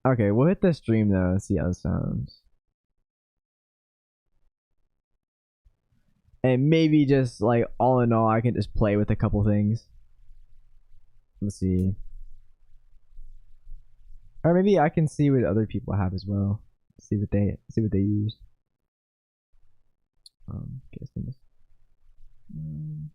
Okay, we'll hit the stream though and see how it sounds. And maybe just like all in all, I can just play with a couple things. Let's see. Or maybe I can see what other people have as well. See what they use. Guess this. Um,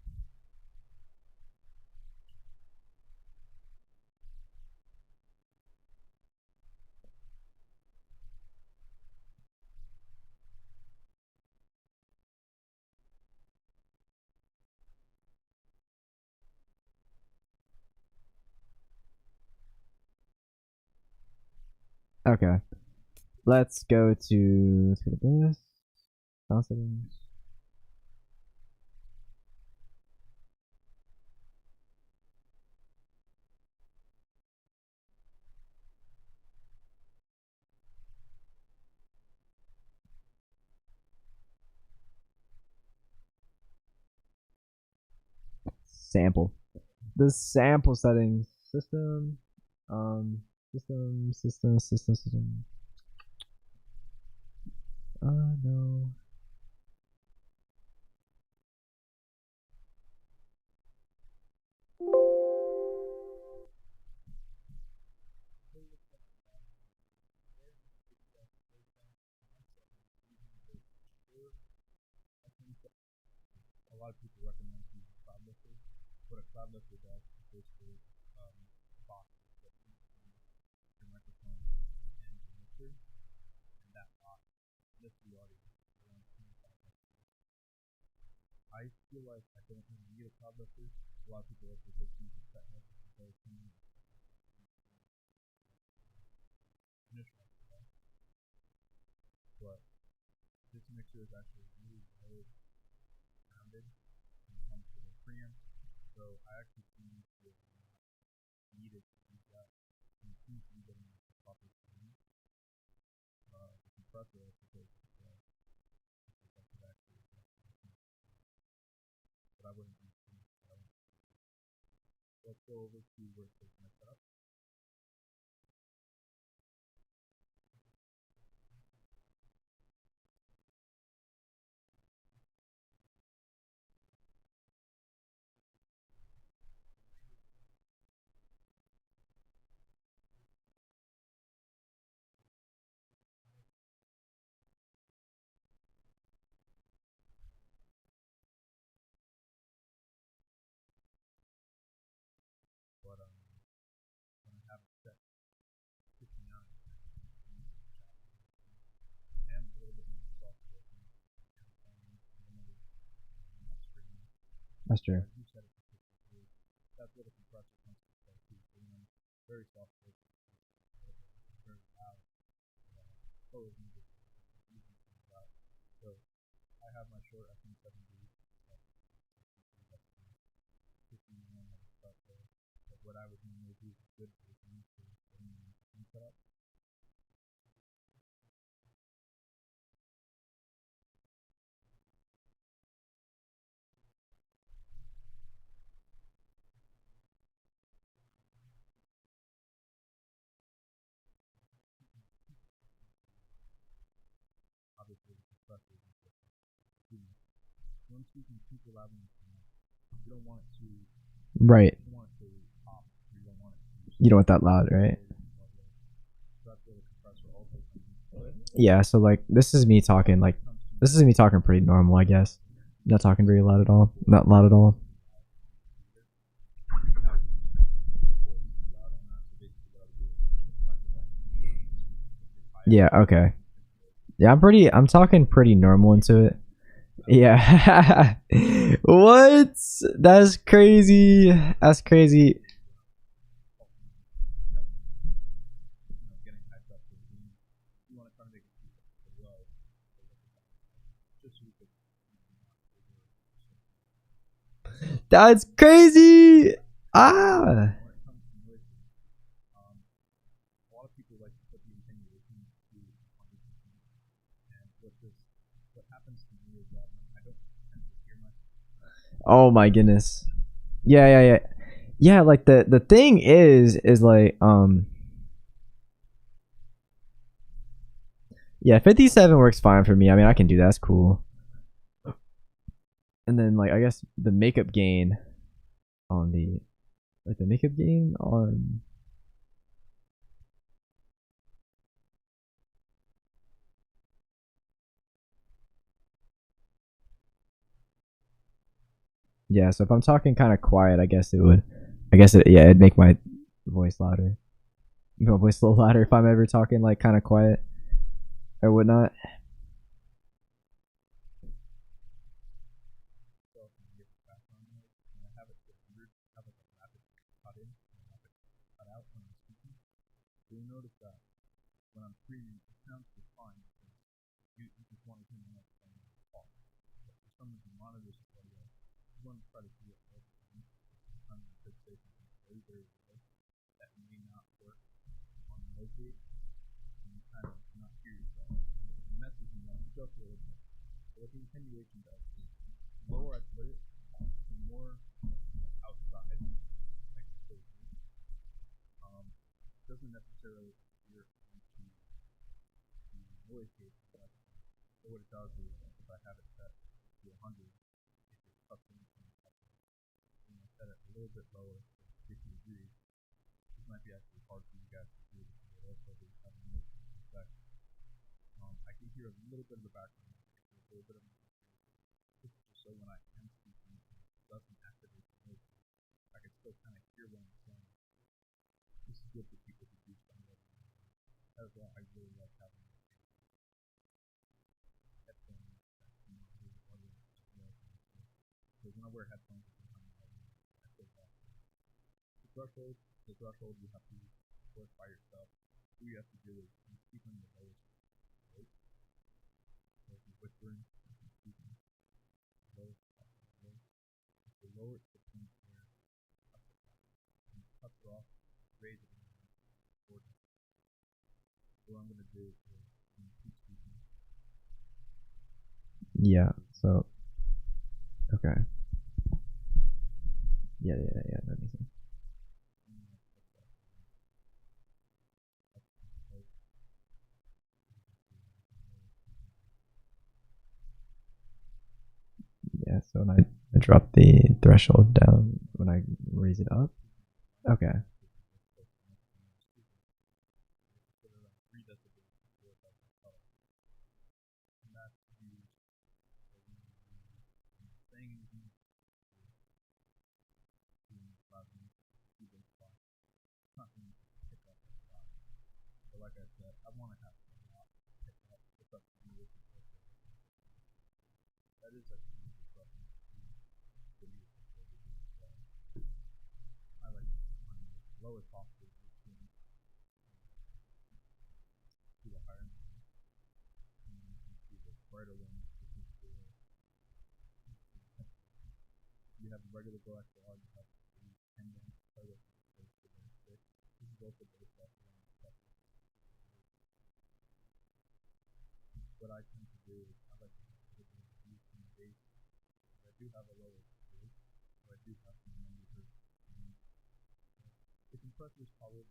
okay, let's go to this. Sound settings. Sample. The sample settings. System. System. No. A lot of people recommend using Cloud Lifter. What a Cloud Lifter does is basically box that your microphone and your mixer, and that box lifts the audio around 25 decibels. I feel like I don't really need a Cloud Lifter. A lot of people like to just use a set head as opposed to initial stuff. But this mixer is actually really well rounded when it comes to the preamp. So I actually seem to not needed to use that. And it seems to be getting the proper sound. The compressor I suppose I could actually but I wouldn't use too much. Let's go over to where it says my setup. But when I have it set 59, I am a little bit more soft spoken. That's true. I do set it to 53. That's where the compressor comes to play too. So very soft spoken, very loud. Always needed easy to use out. So I have my short FM70 but what I would normally do is good for the setup. Obviously, the compressor is once you can keep the loud enough, you don't want it to. Right. You don't want it to pop. You don't want it to. You don't want that loud, right? So that's where the compressor also comes in. Yeah. So like, this is me talking pretty normal, I guess. Not talking very loud at all. Not loud at all. Yeah. Okay. Yeah. I'm talking pretty normal into it. Yeah. What? That's crazy. That's crazy. That's crazy. Ah. Oh my goodness. Yeah. Yeah, like the thing is like Yeah, 57 works fine for me. I mean, I can do that. That's cool. And then like I guess the makeup gain on the like the makeup gain on yeah, so if I'm talking kind of quiet, I guess it would yeah, it'd make my voice louder. My voice a little louder if I'm ever talking like kind of quiet or whatnot. So if you get background noise, and I have it to 100, have like a rapid cut in and a rapid cut out when I'm speaking. So you notice that when I'm screaming, it sounds just fine because you just want to hear me when I talk. But for some reason, monitors and audio, you want to try to do it all the time. Sometimes you could say something very, very low that may not work on the noise gate, and you kind of not hear yourself. The message you want to just a little bit. So what the attenuation does is the lower I put it, the more outside I can still do. It doesn't necessarily appear into the noise gate. But what it does is if I have it set to 100, it just cuts in and cuts in. When I set it a little bit lower, 50 degrees, this might be actually hard for you guys to do because it also does have a noise effect. I can hear a little bit of the background, a little bit of my just so when I am speaking, it doesn't activate the noise. I can still kind of hear what I'm saying. This is good for people who do sound like as well. I really like having headphones that can hear the audio as well. Because when I wear headphones, sometimes I feel that the threshold you have to work by yourself. What you have to do is you speak on your lowest voice. So if you're whispering, you're speaking lowest possible voice. If you lower it to the point where you cut it off, raise it, and record it. So what I'm going to do is I'm going to keep speaking. Yeah. So okay. Yeah, that makes sense. Yeah, so when I drop the threshold down when I raise it up. Okay. But like I said, I want to have a lot pick up. It's up to you. That is like a user preference to video I like to keep mine as low as possible to the higher one. And you can see the brighter one. This is the you have the regular go XLR, you have the 10 band color, this is also based off of what I tend to do is I like to have a little bit of use in the bass. I do have a lower bass, so I do have some numbers. The compressor is probably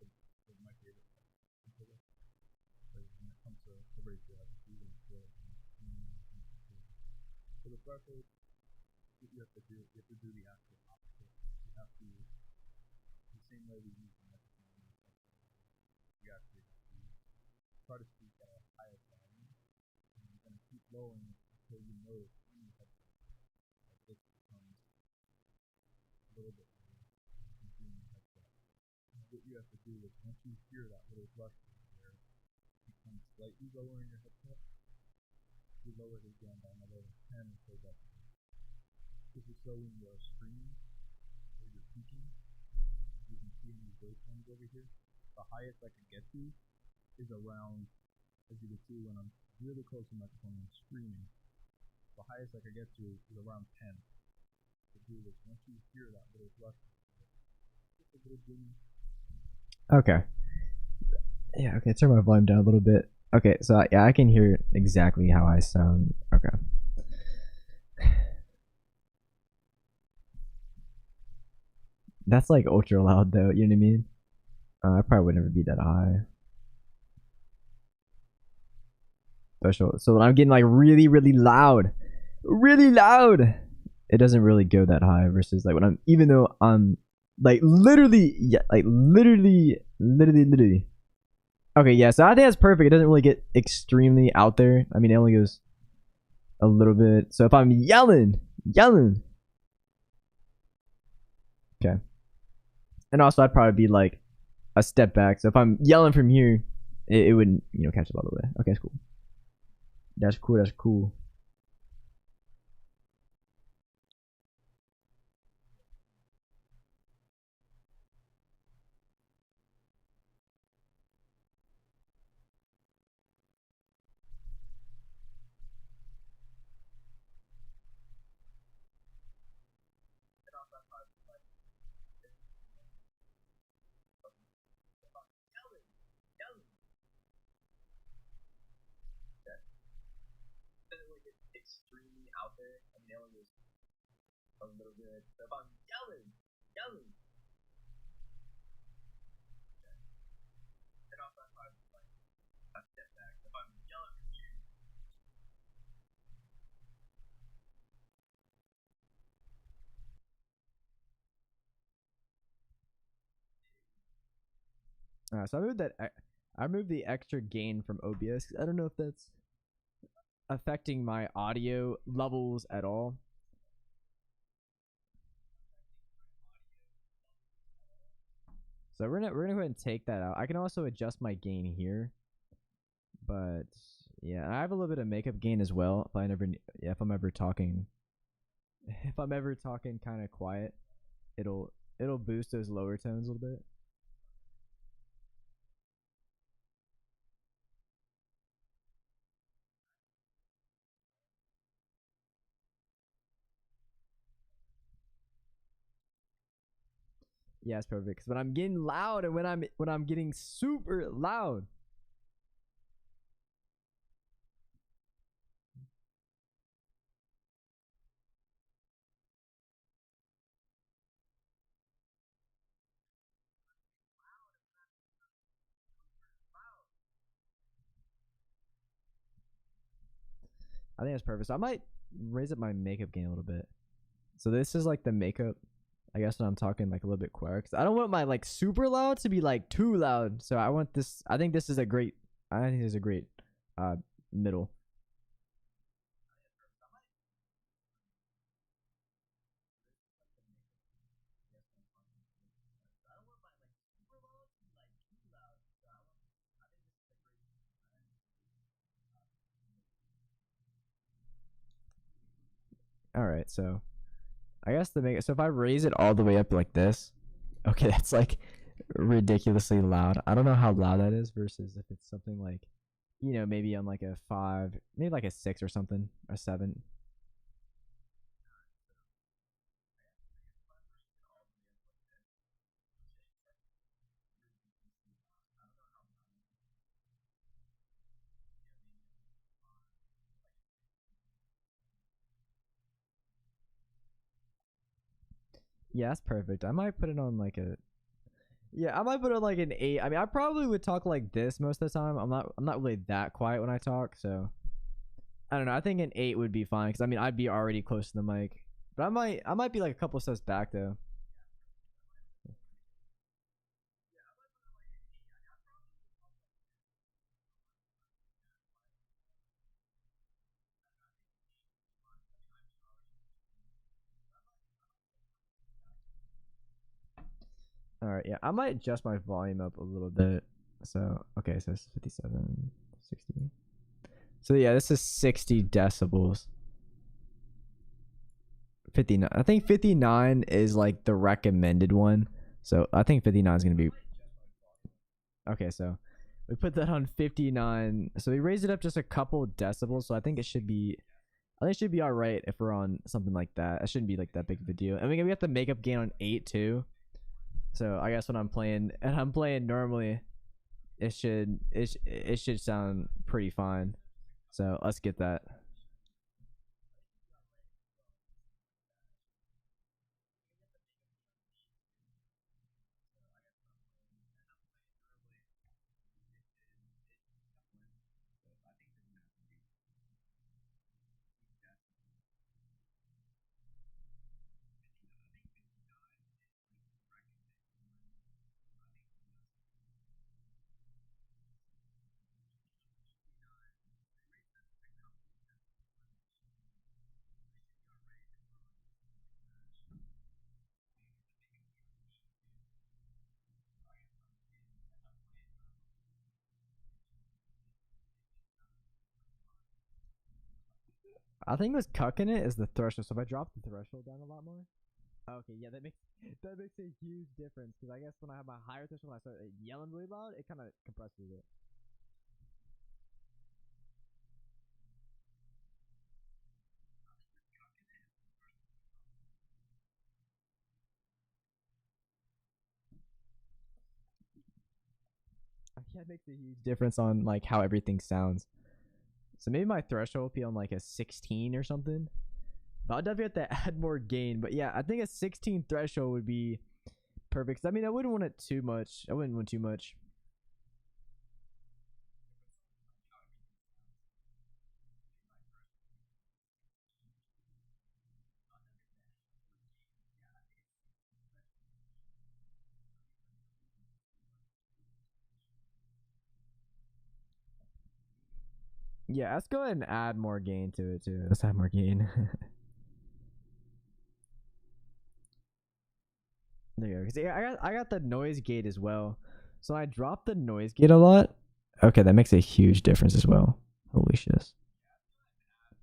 my favorite part. Because when it comes to the ratio, I just even feel it. So the threshold, what you have to do the actual opposite. You have to, the same way we use the microphone, you actually have to try to speak at a higher volume, and you're going to keep lowering it until you notice when you have like this becomes a little bit more consuming the headset. And what you have to do is once you hear that little threshold where it becomes slightly lower in your headset, you lower it again by another 10 until that. This is so when you are streaming or you're speaking, you can see in these waveforms over here. The highest I can get to is around, as you can see when I'm really close to my microphone and screaming, the highest I can get to is around 10. To do this, once you hear that little flush, just a little boom. Okay. Yeah, okay, turn my volume down a little bit. Okay, so yeah, I can hear exactly how I sound. Okay. That's like ultra loud though, you know what I mean? I probably would never be that high. special. So when I'm getting like really, really loud, it doesn't really go that high versus like when I'm, even though I'm like literally, yeah, like literally. Okay, yeah, so I think that's perfect. It doesn't really get extremely out there. I mean, it only goes a little bit. So if I'm yelling, okay. And also, I'd probably be like a step back. So if I'm yelling from here, it wouldn't, catch up all the way. Okay, that's cool. That's cool. That's cool. Extremely out there. I mean, it only goes a little bit. So if I'm yelling, and also if I'm like a step back. If I'm yelling from here. So I moved that. I moved the extra gain from OBS. I don't know if that's affecting my audio levels at all. So we're gonna go ahead and take that out. I can also adjust my gain here, but yeah, I have a little bit of makeup gain as well. If I'm ever talking, kind of quiet, it'll boost those lower tones a little bit. Yeah, it's perfect. Because when I'm getting loud and when I'm getting super loud, I think that's perfect. So I might raise up my makeup gain a little bit. So this is like the makeup. I guess when I'm talking like a little bit quiet, because I don't want my like super loud to be like too loud. So I want this. I think this is a great. I think this is a great uh middle. All right, so I guess the make. So if I raise it all the way up like this, okay, that's like ridiculously loud. I don't know how loud that is versus if it's something like, maybe on like a 5, maybe like a 6 or something, or 7. Yeah, that's perfect. I might put it on like a. Yeah, I might put it on like an 8. I mean, I probably would talk like this most of the time. I'm not really that quiet when I talk, so I don't know. I think an 8 would be fine because I mean I'd be already close to the mic, but I might be like a couple steps back though. All right, yeah, I might adjust my volume up a little bit. So okay, so it's 57, 60. So yeah, this is 60 decibels. 59. I think 59 is like the recommended one. So I think 59 is gonna be okay. So we put that on 59. So we raised it up just a couple decibels. So I think it should be. I think it should be all right if we're on something like that. It shouldn't be like that big of a deal. And we got the makeup gain on 8 too. So I guess when I'm playing normally, it should sound pretty fine. So let's get that. I think what's cucking it is the threshold. So if I drop the threshold down a lot more. Okay, yeah, that makes a huge difference because I guess when I have my higher threshold, when I start yelling really loud, it kind of compresses it. Yeah, it makes a huge difference on like how everything sounds. So maybe my threshold will be on like a 16 or something. But I'll definitely have to add more gain. But yeah, I think a 16 threshold would be perfect. I mean, I wouldn't want it too much. I wouldn't want too much. Yeah, let's go ahead and add more gain to it too. Let's add more gain. There you go. 'Cause, yeah, I got the noise gate as well. So I dropped the noise gate a lot. Okay, that makes a huge difference as well. Holy shit.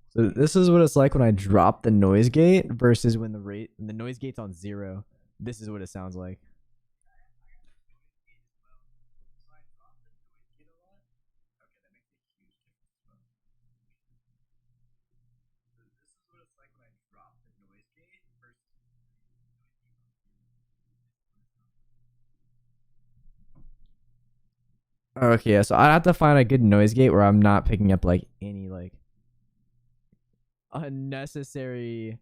So this is what it's like when I drop the noise gate versus when the noise gate's on 0. This is what it sounds like. Okay, yeah, so I have to find a good noise gate where I'm not picking up like any like unnecessary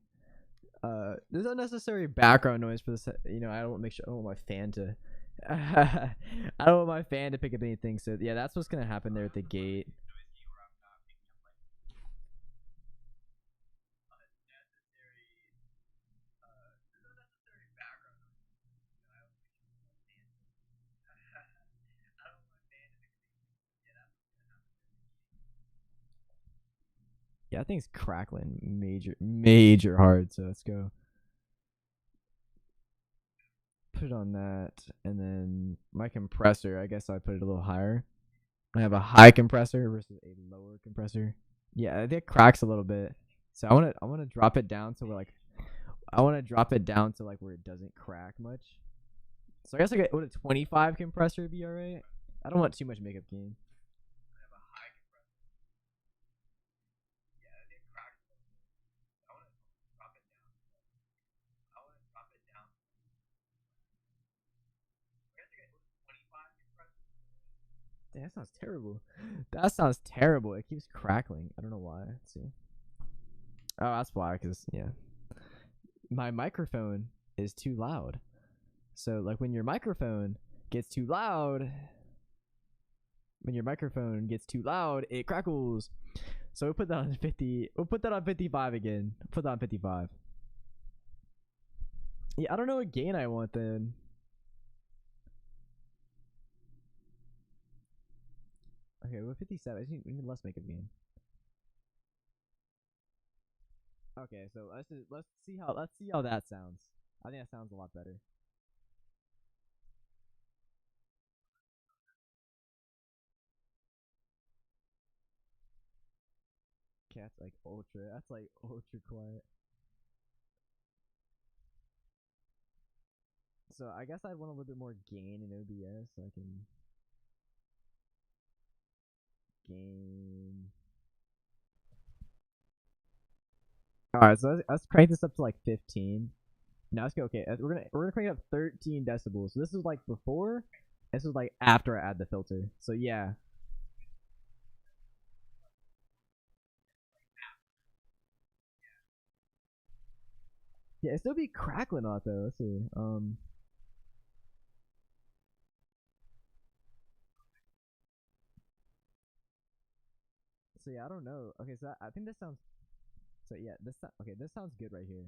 there's unnecessary background noise for this. I don't want to make sure I don't want my fan to I don't want my fan to pick up anything. So yeah, that's what's gonna happen there at the gate. Yeah, I think it's crackling major hard. So let's go put it on that, and then my compressor. I guess I put it a little higher. I have a high compressor versus a lower compressor. Yeah, I think it cracks a little bit. So I want to drop it down to where like I want to drop it down to like where it doesn't crack much. So I guess like would a 25 compressor be alright? I don't want too much makeup gain. Damn, that sounds terrible. That sounds terrible. It keeps crackling. I don't know why. Let's see. Oh, that's why. Cause yeah, my microphone is too loud. So like when your microphone gets too loud, it crackles. So we'll put that on 50. We'll put that on 55 again. Put that on 55. Yeah, I don't know what gain I want then. Okay, we're 57. We need less makeup gain. Okay, so let's see how that sounds. I think that sounds a lot better. Okay, that's like ultra. That's like ultra quiet. So I guess I want a little bit more gain in OBS so I can gain. All right, so let's crank this up to like 15. Now let's go. Okay, we're gonna crank it up 13 decibels. So this is like before. This is like after I add the filter. So yeah, yeah, it still be crackling a lot though. Let's see. So yeah, I don't know. Okay, so I think this sounds. So yeah, okay. This sounds good right here.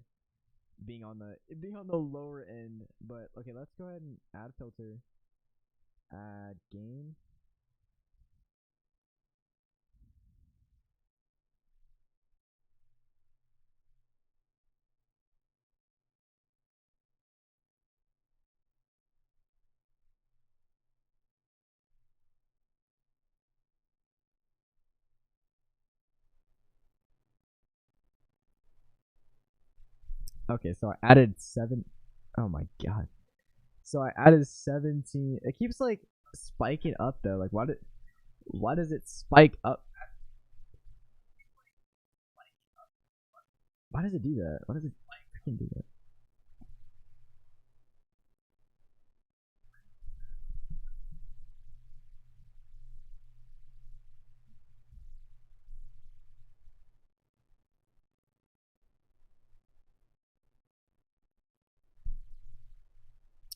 Being on the lower end, but okay, let's go ahead and add filter, add gain. Okay, so I added 7. Oh my god. So I added 17. It keeps like spiking up though. Like why does it spike up? Why does it do that? Why does it freaking do that?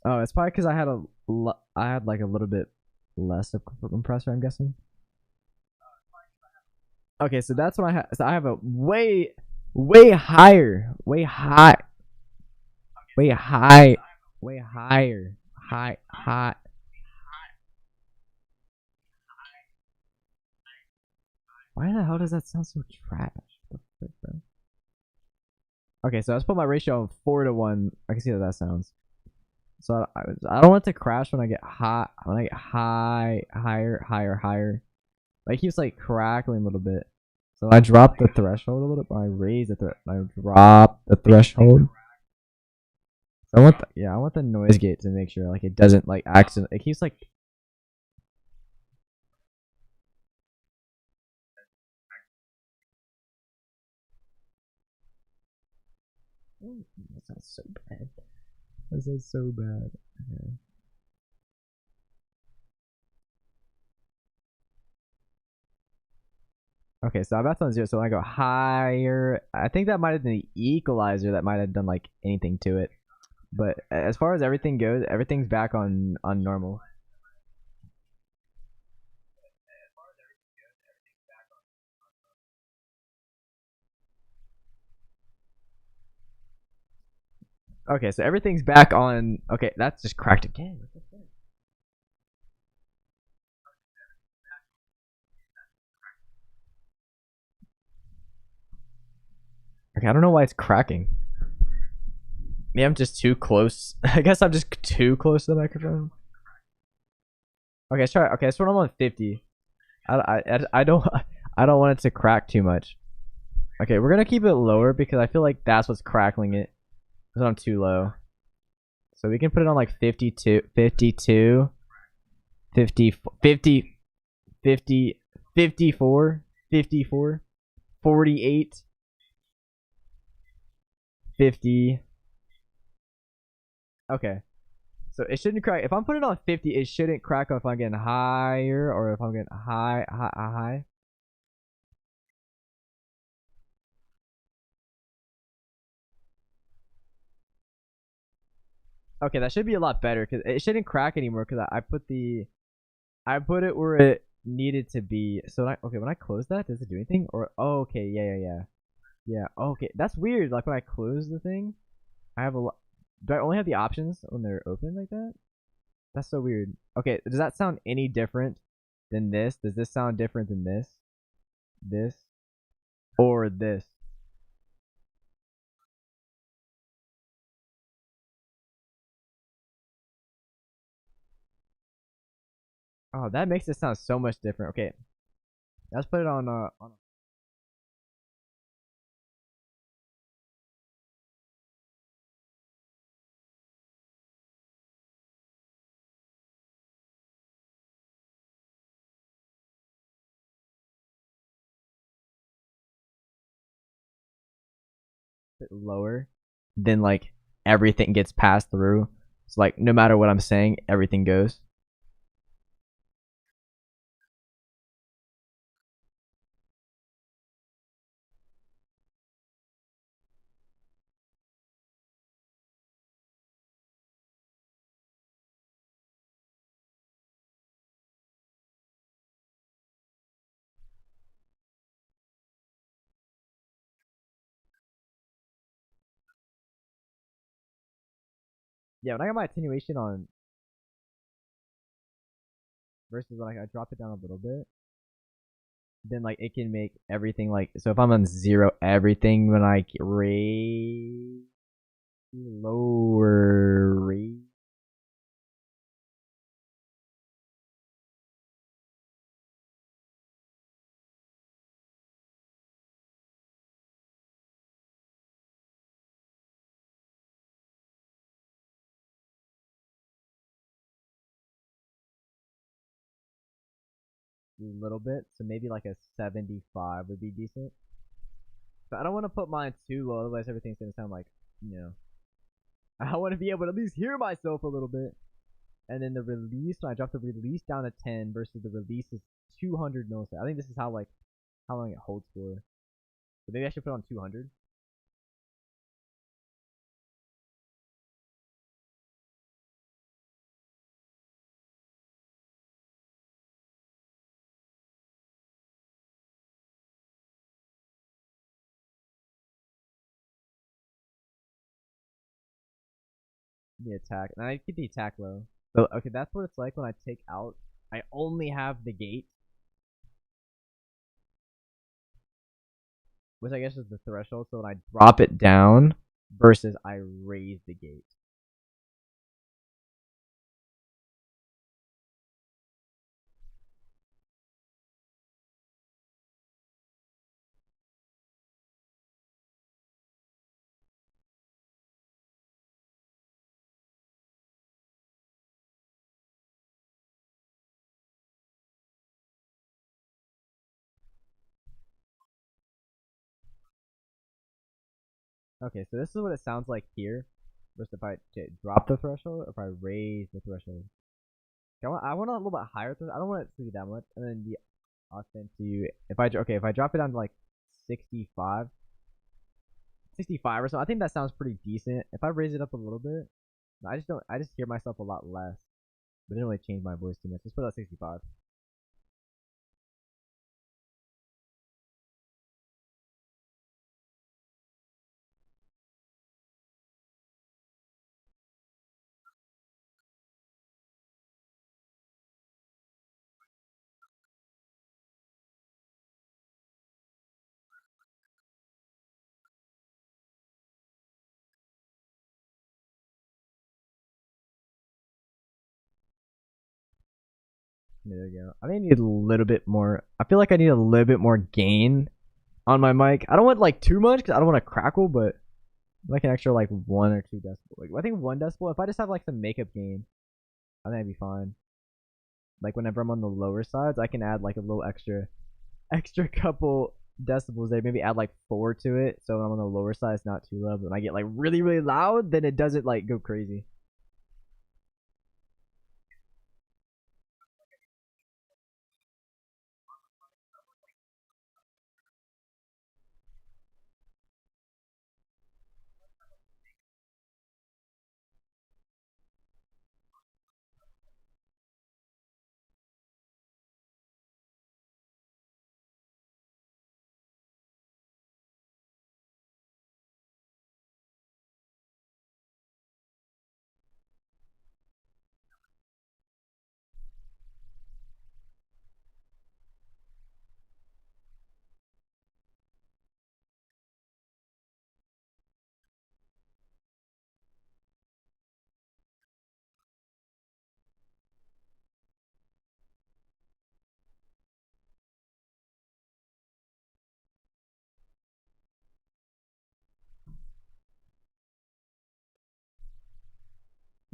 Oh, it's probably because I had like a little bit less of compressor. I'm guessing. Okay, so that's what I have. So I have a way higher, way high, way higher, high. Why the hell does that sound so trash? What the frick, bro? Okay, so let's put my ratio on 4-1. I can see how that sounds. So I don't want it to crash when I get hot. When I get higher. Like it keeps like crackling a little bit. So I drop the threshold a little bit. I raise the I drop the threshold. So I want the noise gate to make sure like it doesn't like accident. It keeps like. Oh, that sounds so bad. That sounds so bad. Okay. Okay, so I'm about on 0. So when I go higher, I think that might have been the equalizer that might have done like anything to it. But as far as everything goes, everything's back on normal. Okay, so everything's back on. Okay, that's just cracked again. Okay, I don't know why it's cracking. Maybe I'm just too close. I guess I'm just too close to the microphone. Okay, let's try. Okay, let's put them on 50. I don't I don't want it to crack too much. Okay, we're gonna keep it lower because I feel like that's what's crackling it. Because I'm too low. So we can put it on like 52, 52, 50, 50, 50, 54, 54, 48, 50. Okay. So it shouldn't crack. If I'm putting it on 50, it shouldn't crack if I'm getting higher or if I'm getting high. Okay, that should be a lot better because it shouldn't crack anymore because I put it where it needed to be. So when I close that, does it do anything? Or oh, okay, yeah. Okay, that's weird. Like when I close the thing, I have a lot. Do I only have the options when they're open like that? That's so weird. Okay, does that sound any different than this? Does this sound different than this? This or this? Oh, that makes it sound so much different. Okay, let's put it on a bit lower. Then like everything gets passed through. So like no matter what I'm saying, everything goes. Yeah, when I got my attenuation on versus when I drop it down a little bit, then like it can make everything like so if I'm on 0, everything when I raise lower raise little bit, so maybe like a 75 would be decent. But I don't want to put mine too low, otherwise everything's gonna sound like, you know. I want to be able to at least hear myself a little bit. And then the release, when I drop the release down to 10 versus the release is 200 milliseconds. I think this is how long it holds for. So maybe I should put on 200. The attack, and I keep the attack low. So okay, that's what it's like when I take out. I only have the gate, which I guess is the threshold. So when I drop it down versus I raise the gate. Okay, so this is what it sounds like here. Versus if I drop the threshold, or if I raise the threshold. Okay, I want a little bit higher threshold. I don't want it to be that much. And then the authentic. If I drop it down to like 65, 65 or so, I think that sounds pretty decent. If I raise it up a little bit, I just hear myself a lot less. But it didn't really change my voice too much. Let's put it at 65. There we go. I think I need a little bit more. I feel like I need a little bit more gain on my mic. I don't want like too much because I don't want to crackle, but like an extra like 1 or 2 decibel. Like I think 1 decibel. If I just have like some makeup gain, I think I'd be fine. Like whenever I'm on the lower sides, I can add like a little extra couple decibels there. Maybe add like 4 to it, so I'm on the lower side, it's not too low. But when I get like really loud, then it doesn't like go crazy.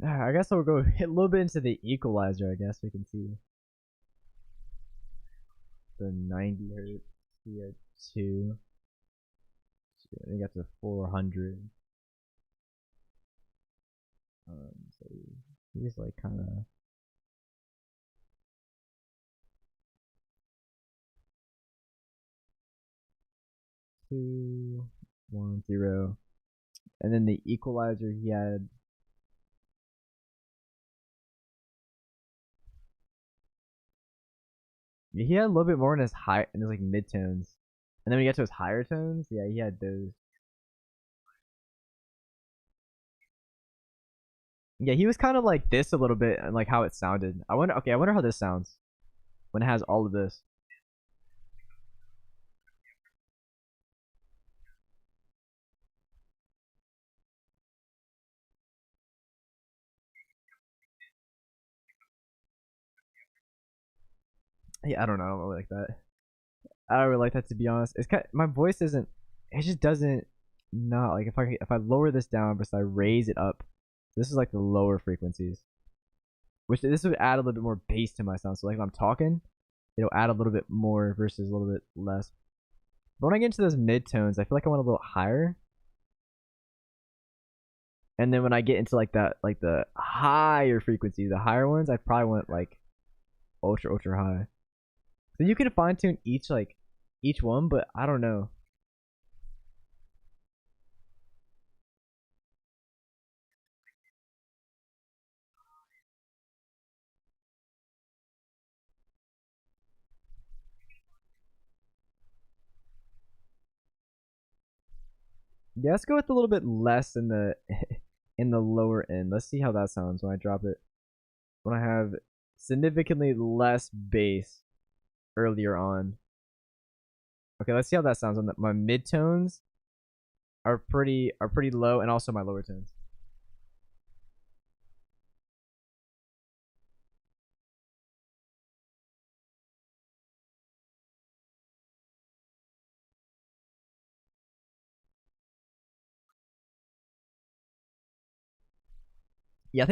I guess I'll go hit a little bit into the equalizer. I guess we can see the 90 hertz. We had 2. We got to 400. So he's like kind of. 2, 1, 0. And then the equalizer he had. He had a little bit more in his like mid tones. And then when we get to his higher tones, yeah, he had those. Yeah, he was kind of like this a little bit and like how it sounded. I wonder how this sounds when it has all of this. Yeah, I don't know. I don't really like that. I don't really like that, to be honest. It's kind of, my voice isn't. It just doesn't. Not like if I lower this down versus I raise it up. This is like the lower frequencies, which this would add a little bit more bass to my sound. So like if I'm talking, it'll add a little bit more versus a little bit less. But when I get into those midtones, I feel like I want a little higher. And then when I get into like that, like the higher frequencies, the higher ones, I probably want like ultra high. So you can fine tune each one, but I don't know. Yeah, let's go with a little bit less in the in the lower end. Let's see how that sounds when I drop it. When I have significantly less bass earlier on. Okay, let's see how that sounds. On my midtones are pretty low, and also my lower tones. Yeah,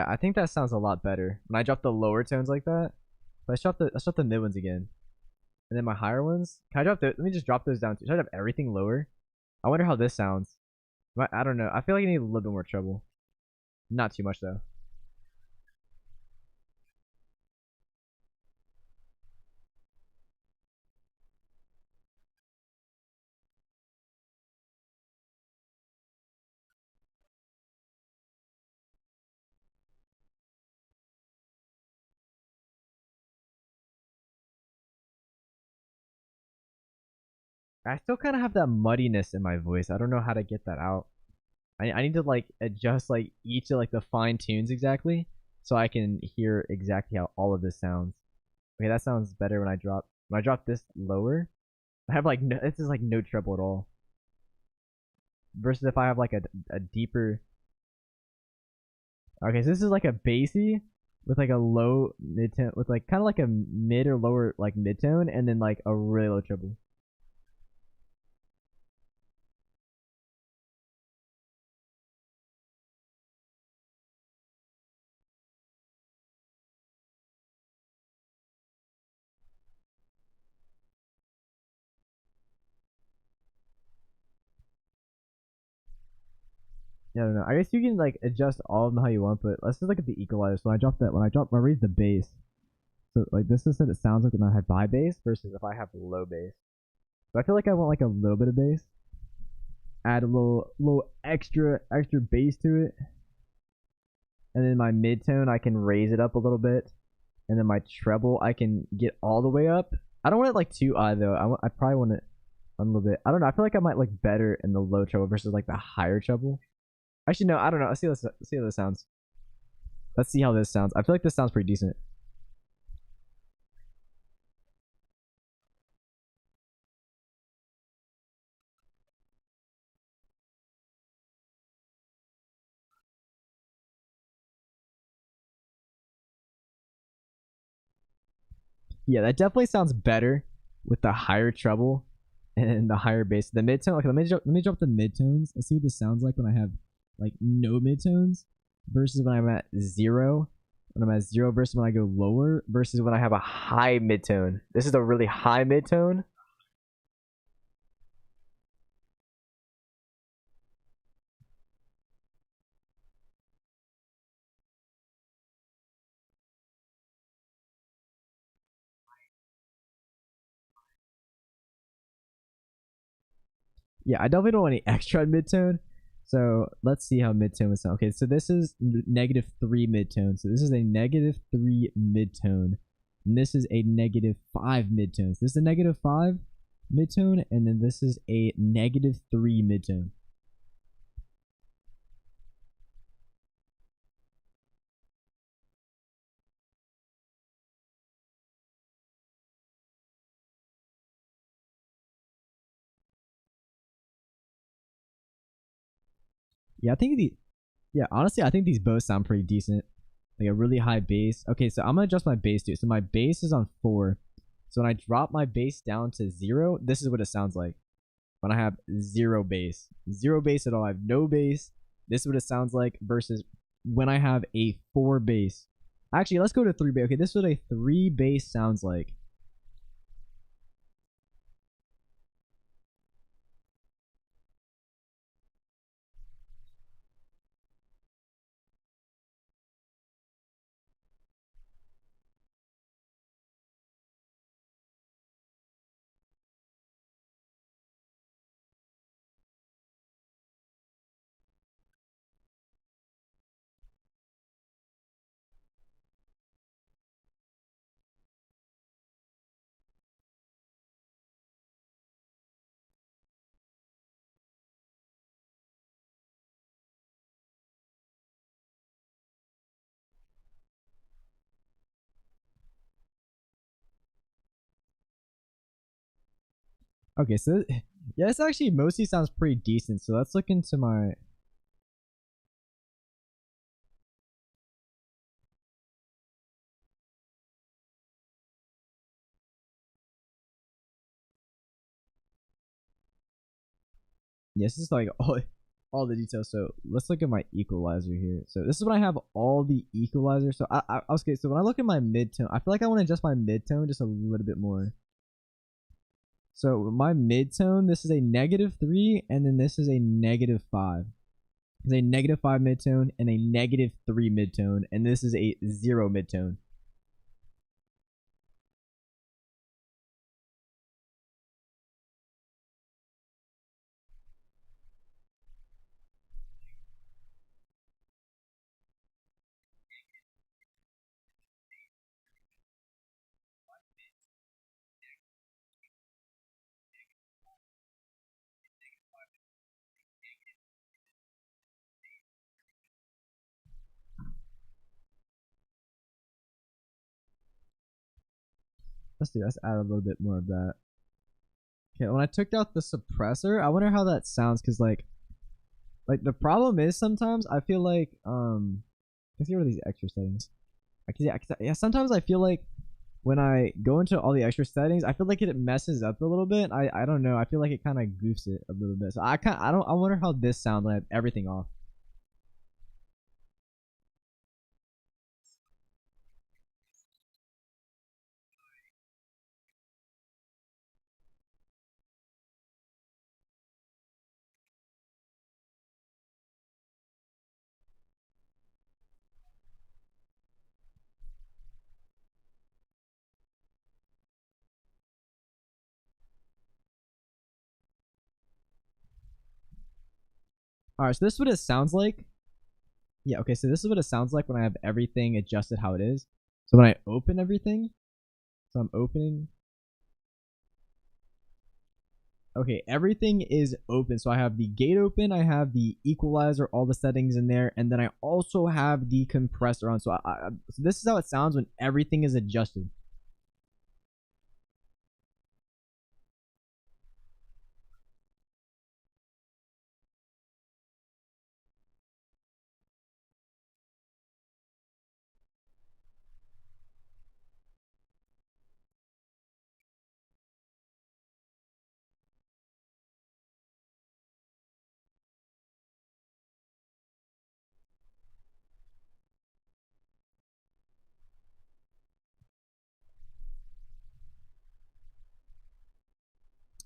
I think that sounds a lot better when I drop the lower tones like that. But let's drop the mid ones again, and then my higher ones. Can I drop the? Let me just drop those down. Should I have everything lower? I wonder how this sounds. I don't know. I feel like I need a little bit more treble. Not too much though. I still kind of have that muddiness in my voice. I don't know how to get that out. I need to like adjust like each of like the fine tunes exactly so I can hear exactly how all of this sounds. Okay, that sounds better when I drop this lower. I have like no, this is like no treble at all. Versus if I have like a deeper. Okay, so this is like a bassy with like a low mid tone with like kind of like a mid or lower like mid tone and then like a really low treble. Yeah, I don't know. I guess you can like adjust all of them how you want, but let's just look at the equalizer. So when I raise the bass, so like this is what it sounds like when I have high bass versus if I have low bass. So I feel like I want like a little bit of bass, add a little extra bass to it, and then my midtone I can raise it up a little bit, and then my treble I can get all the way up. I don't want it like too high though. I probably want it a little bit. I don't know. I feel like I might like better in the low treble versus like the higher treble. Actually, no, I don't know. Let's see how this sounds. Let's see how this sounds. I feel like this sounds pretty decent. Yeah, that definitely sounds better with the higher treble and the higher bass. The midtone. Okay, let me drop the midtones. Let's see what this sounds like when I have like no midtones versus when I'm at zero. When I'm at zero versus when I go lower versus when I have a high midtone. This is a really high midtone. Yeah, I definitely don't want any extra midtone. So let's see how midtone would sound. Okay, so this is -3 midtone. So this is a -3 midtone. And this is a -5 midtone. So this is a -5 midtone, and then this is a -3 midtone. Yeah, honestly, I think these both sound pretty decent. Like a really high bass. Okay, so I'm gonna adjust my bass too. So my bass is on 4. So when I drop my bass down to 0, this is what it sounds like. When I have zero bass. Zero bass at all. I have no bass. This is what it sounds like versus when I have a 4 bass. Actually, let's go to 3 bass. Okay, this is what a 3 bass sounds like. Okay, so yeah, this actually mostly sounds pretty decent. So let's look into my. Yes, this is like all the details. So let's look at my equalizer here. So this is when I have all the equalizer. So I was okay. So when I look at my midtone, I feel like I want to adjust my midtone just a little bit more. So my midtone, this is a -3, and then this is a -5. It's a -5 midtone and a -3 midtone, and this is a 0 midtone. Let's do. Let's add a little bit more of that. Okay, when I took out the suppressor, I wonder how that sounds, because like the problem is sometimes I feel like let's get rid of these extra settings. Yeah, sometimes I feel like when I go into all the extra settings, I feel like it messes up a little bit. I don't know. I feel like it kind of goofs it a little bit. So I wonder how this sounds when I have everything off. All right, so this is what it sounds like. Yeah, okay, so this is what it sounds like when I have everything adjusted how it is. So when I open everything, so I'm opening. Okay, everything is open. So I have the gate open, I have the equalizer, all the settings in there, and then I also have the compressor on. So so this is how it sounds when everything is adjusted.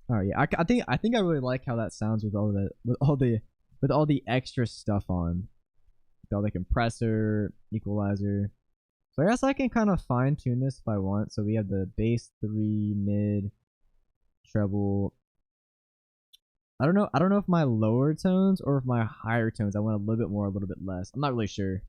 All right, yeah, I think I really like how that sounds with all the extra stuff on, with all the compressor, equalizer. So I guess I can kind of fine tune this if I want. So we have the bass 3, mid, treble. I don't know. I don't know if my lower tones or if my higher tones I want a little bit more, a little bit less. I'm not really sure.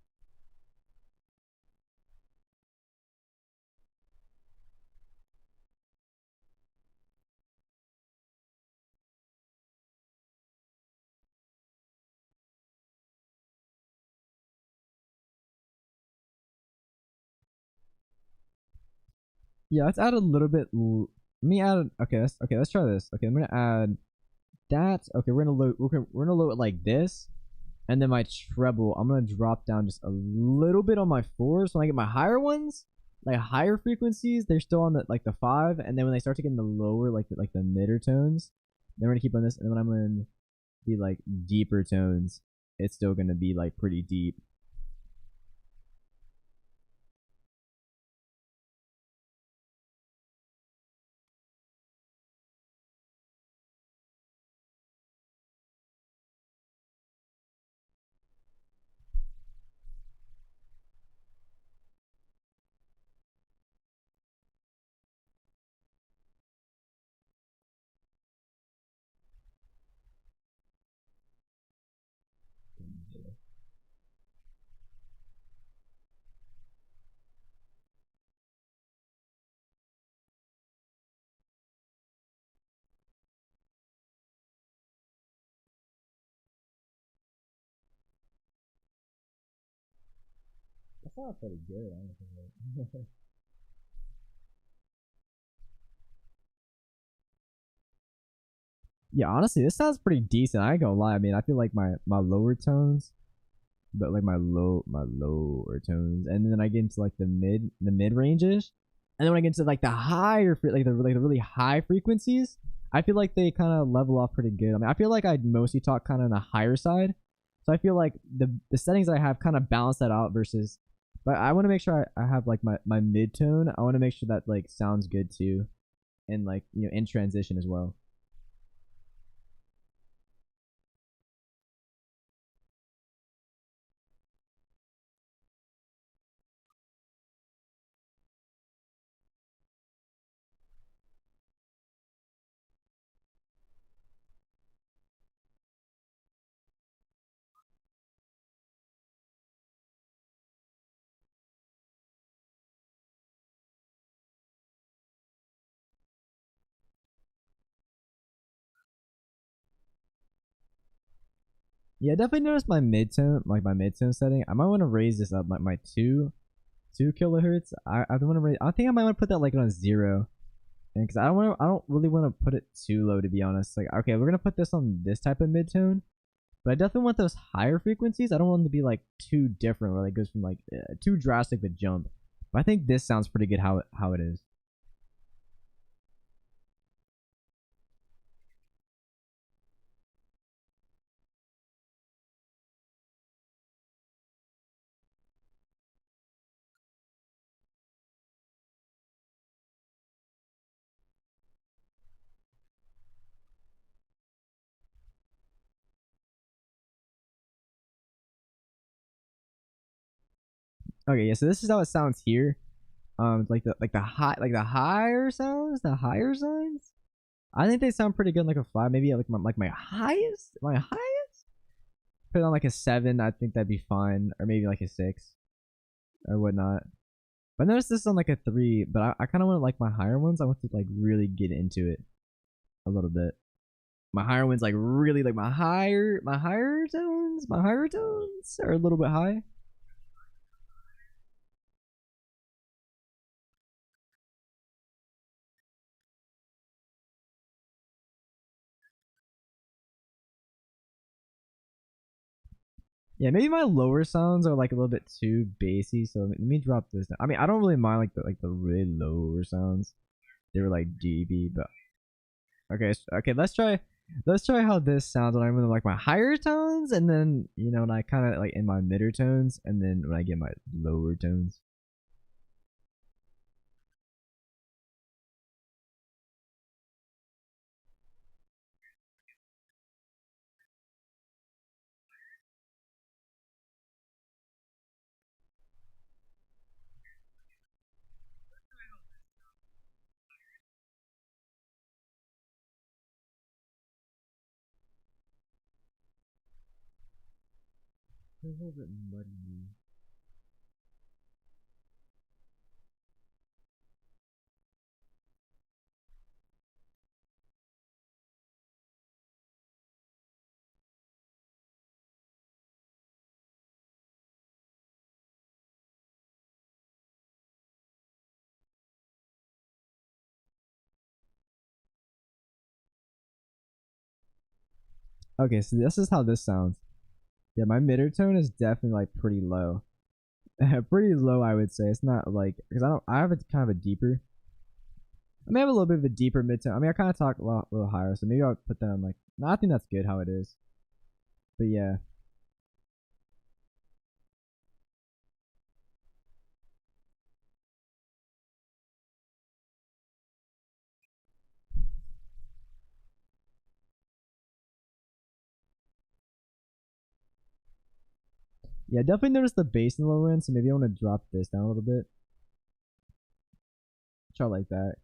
Yeah, let's add a little bit. Let me add. Okay. Let's try this. Okay, I'm gonna add that. Okay, we're gonna load it like this, and then my treble, I'm gonna drop down just a little bit on my 4. So when I get my higher ones, like higher frequencies, they're still on the like the 5, and then when they start to get in the lower, like the midder tones, then we're gonna keep on this, and then when I'm in the like deeper tones, it's still gonna be like pretty deep. sounds pretty good, honestly. Yeah, honestly, this sounds pretty decent. I ain't gonna lie. I mean, I feel like my lower tones, but like my lower tones, and then I get into like the mid ranges, and then when I get into like the higher like the really high frequencies, I feel like they kind of level off pretty good. I mean, I feel like I mostly talk kind of on the higher side, so I feel like the settings I have kind of balance that out versus. But I want to make sure I have like my mid tone. I want to make sure that like sounds good too, and like in transition as well. Yeah, definitely notice my midtone, like my midtone setting. I might want to raise this up, like my two kilohertz. I don't want to raise. I think I might want to put that like on 0, and because I don't want to, I don't really want to put it too low to be honest. Like okay, we're gonna put this on this type of midtone, but I definitely want those higher frequencies. I don't want them to be like too different, where it goes from like too drastic of a jump. But I think this sounds pretty good how it is. Okay, yeah. So this is how it sounds here. Like the higher sounds, the higher signs. I think they sound pretty good like a 5, maybe like my highest. Put it on like a 7. I think that'd be fine, or maybe like a 6 or whatnot. But notice this on like a 3. But I kind of want to like my higher ones. I want to like really get into it a little bit. My higher ones like really like my higher tones are a little bit high. Yeah, maybe my lower sounds are like a little bit too bassy. So let me drop this down. I mean, I don't really mind like the really lower sounds. They were like dB, but okay, okay. Let's try how this sounds when I'm in like my higher tones, and then when I kind of like in my midder tones, and then when I get my lower tones. A little bit muddy. Okay, so this is how this sounds. Yeah, my midder tone is definitely like pretty low. Pretty low, I would say. It's not like because I don't. I have a kind of a deeper. I may have a little bit of a deeper mid tone. I mean, I kind of talk a little higher, so maybe I'll put that on like. No, I think that's good how it is. But yeah, yeah, definitely notice the bass in the lower end. So maybe I want to drop this down a little bit. Try like that.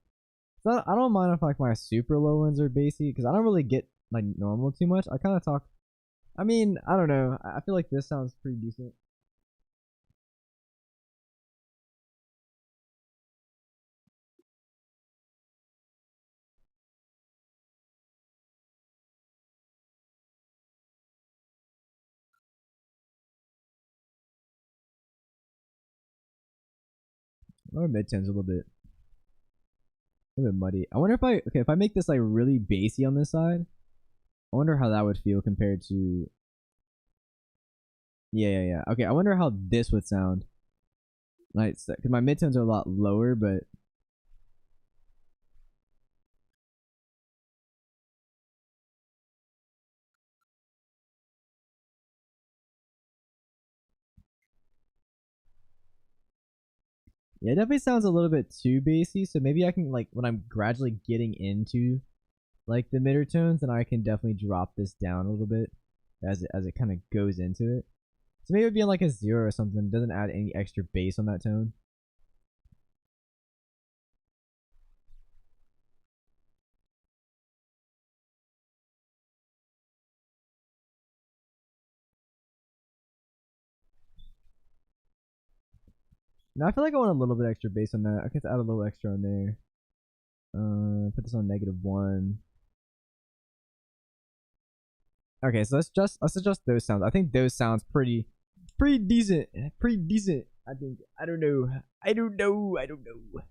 So I don't mind if like my super low ones are bassy because I don't really get like normal too much. I kind of talk. I mean, I don't know. I feel like this sounds pretty decent. Or midtones a little bit muddy. I wonder if I make this like really bassy on this side. I wonder how that would feel compared to. Yeah. Okay, I wonder how this would sound. Right, because my midtones are a lot lower, but yeah, it definitely sounds a little bit too bassy. So maybe I can like when I'm gradually getting into like the midder tones, then I can definitely drop this down a little bit as it kind of goes into it. So maybe it would be on like a 0 or something. It doesn't add any extra bass on that tone. Now I feel like I want a little bit extra bass on that. I could add a little extra on there. Put this on -1. Okay, so let's adjust those sounds. I think those sounds pretty decent. Pretty decent. I think. I don't know. I don't know. I don't know.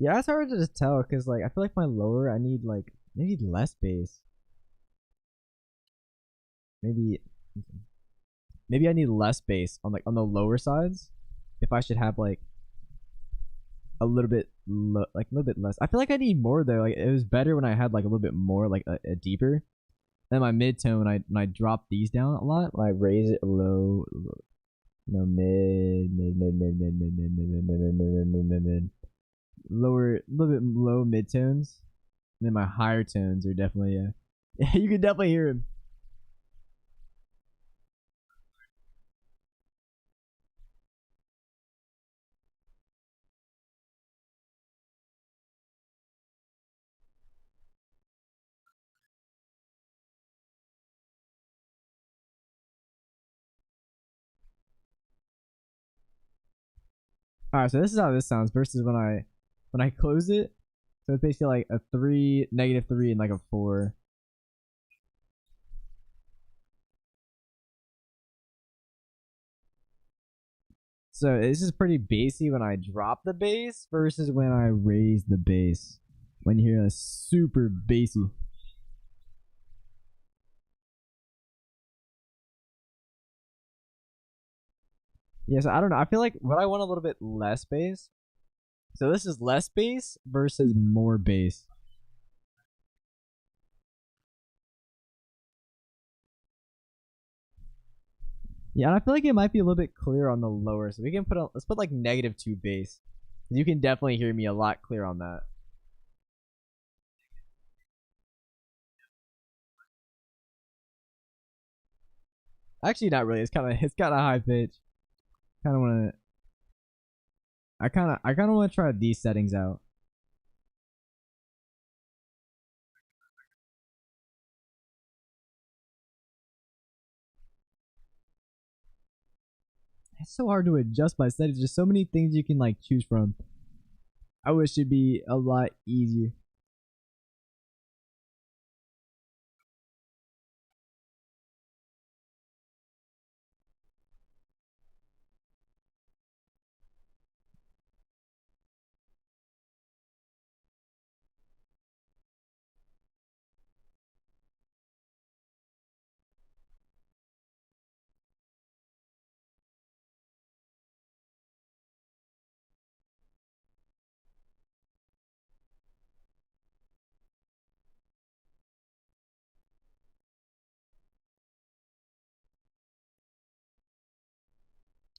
Yeah, it's hard to just tell because like I feel like my lower I need like maybe less bass. Maybe maybe I need less bass on like on the lower sides. If I should have like a little bit like a little bit less. I feel like I need more though. Like it was better when I had like a little bit more like a deeper. Then my mid tone when I drop these down a lot, like raise it low, mid, lower, a little bit low mid tones. And then my higher tones are definitely you can definitely hear him. All right, so this is how this sounds versus when I close it. So it's basically like a 3, -3, and like a 4. So this is pretty bassy when I drop the bass versus when I raise the bass. When you hear a super bassy. Yeah, so I don't know. I feel like what I want a little bit less bass. So this is less bass versus more bass. Yeah, and I feel like it might be a little bit clearer on the lower. So we can let's put like -2 bass. You can definitely hear me a lot clearer on that. Actually, not really. It's kind of high pitch. Kind of want to. I kind of want to try these settings out. It's so hard to adjust my settings. There's so many things you can like choose from. I wish it'd be a lot easier.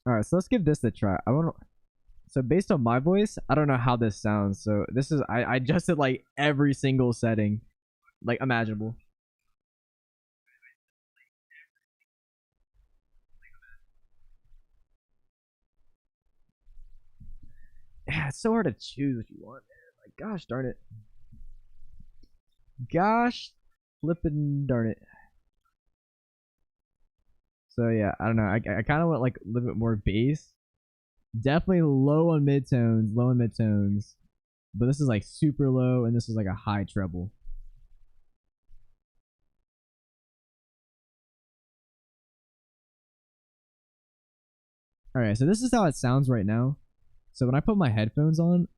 All right, so let's give this a try. I want to. So based on my voice, I don't know how this sounds. So this is I adjusted like every single setting, like imaginable. Yeah, it's so hard to choose what you want, man. Like, gosh darn it. Gosh, flippin' darn it. So yeah, I don't know. I kind of want like a little bit more bass. Definitely low on midtones, low on midtones. But this is like super low, and this is like a high treble. All right, so this is how it sounds right now. So when I put my headphones on,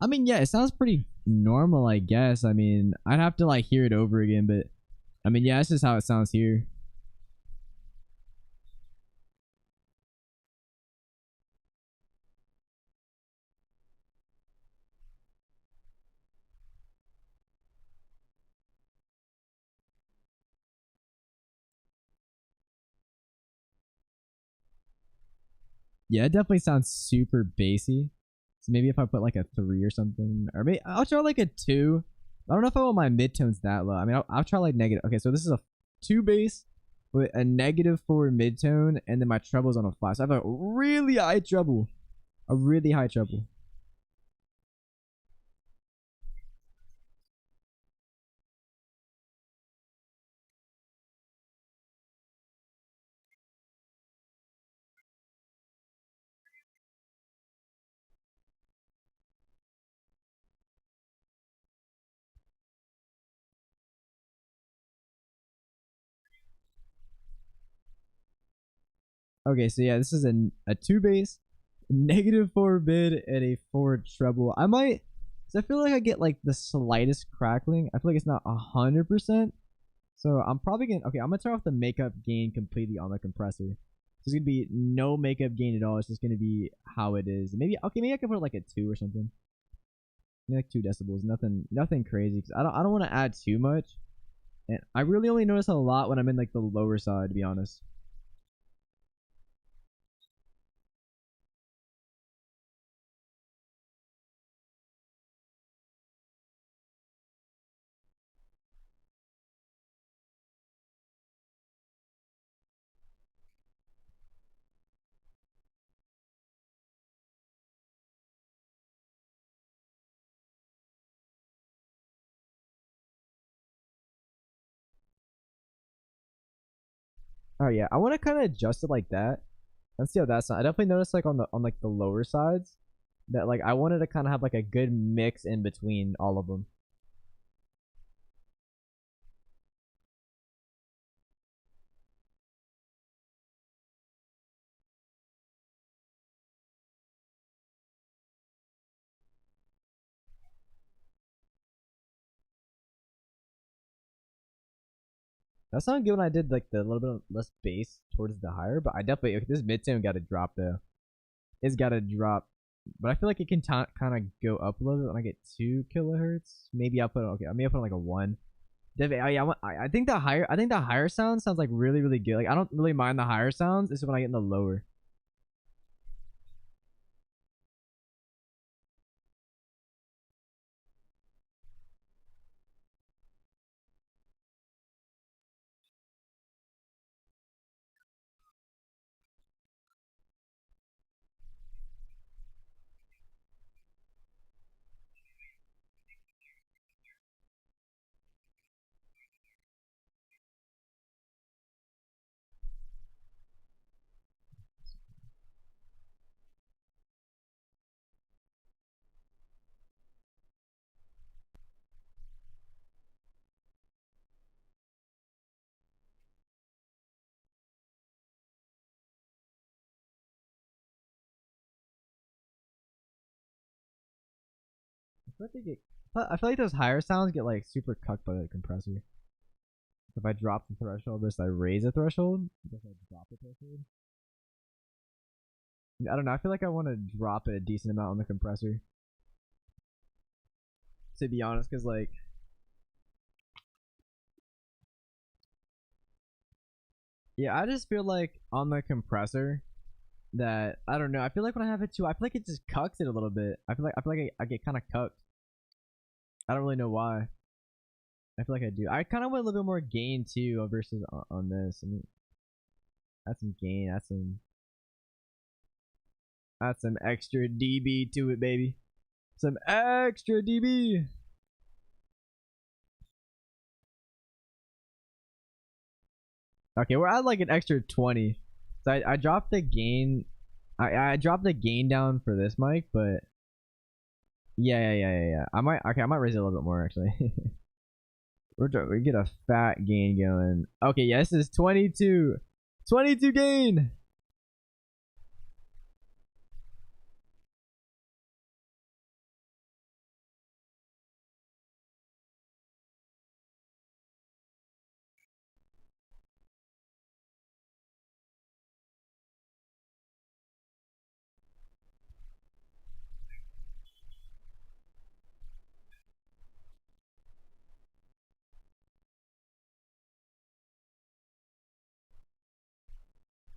I mean, yeah, it sounds pretty normal, I guess. I mean, I'd have to like hear it over again, but I mean, yeah, that's just how it sounds here. Yeah, it definitely sounds super bassy. So maybe if I put like a 3 or something, or maybe I'll try like a 2. I don't know if I want my midtones that low. I mean, I'll try like negative. Okay, so this is a 2 bass with a -4 midtone, and then my treble's on a 5. So I have a really high treble. A really high treble. Okay, so yeah, this is a 2 bass, -4 mid, and a 4 treble. I might, so I feel like I get like the slightest crackling. I feel like it's not 100%. So I'm probably gonna, okay, I'm gonna turn off the makeup gain completely on the compressor. So it's gonna be no makeup gain at all. It's just gonna be how it is. Maybe, okay, maybe I can put like a 2 or something. Maybe like 2 decibels. Nothing crazy. Because I don't want to add too much. And I really only notice a lot when I'm in like the lower side, to be honest. Oh yeah, I want to kind of adjust it like that. Let's see how that sounds. I definitely noticed like on like the lower sides that like I wanted to kind of have like a good mix in between all of them. That sounded good when I did like the little bit less bass towards the higher, but I definitely, okay, this midtone got to drop though. It's got to drop, but I feel like it can kind of go up a little bit when I get 2 kilohertz. Maybe I'll put, okay, maybe I'll put like a 1. I think the higher sound sounds like really really good. Like I don't really mind the higher sounds. It's when I get in the lower. I feel like those higher sounds get like super cucked by the compressor. If I drop the threshold versus I raise the threshold, if I drop the threshold. I don't know. I feel like I want to drop it a decent amount on the compressor. To be honest, because like, yeah, I just feel like on the compressor that I don't know. I feel like when I have it too, I feel like it just cucks it a little bit. I feel like I get kind of cucked. I don't really know why. I feel like I do. I kind of want a little bit more gain too versus on this. I mean, that's some gain. That's some extra dB to it, baby. Some extra dB. Okay, we're at like an extra 20. So I dropped the gain. I dropped the gain down for this mic, but yeah. I might raise it a little bit more actually. We get a fat gain going. Okay, yeah, this is 22. 22 gain.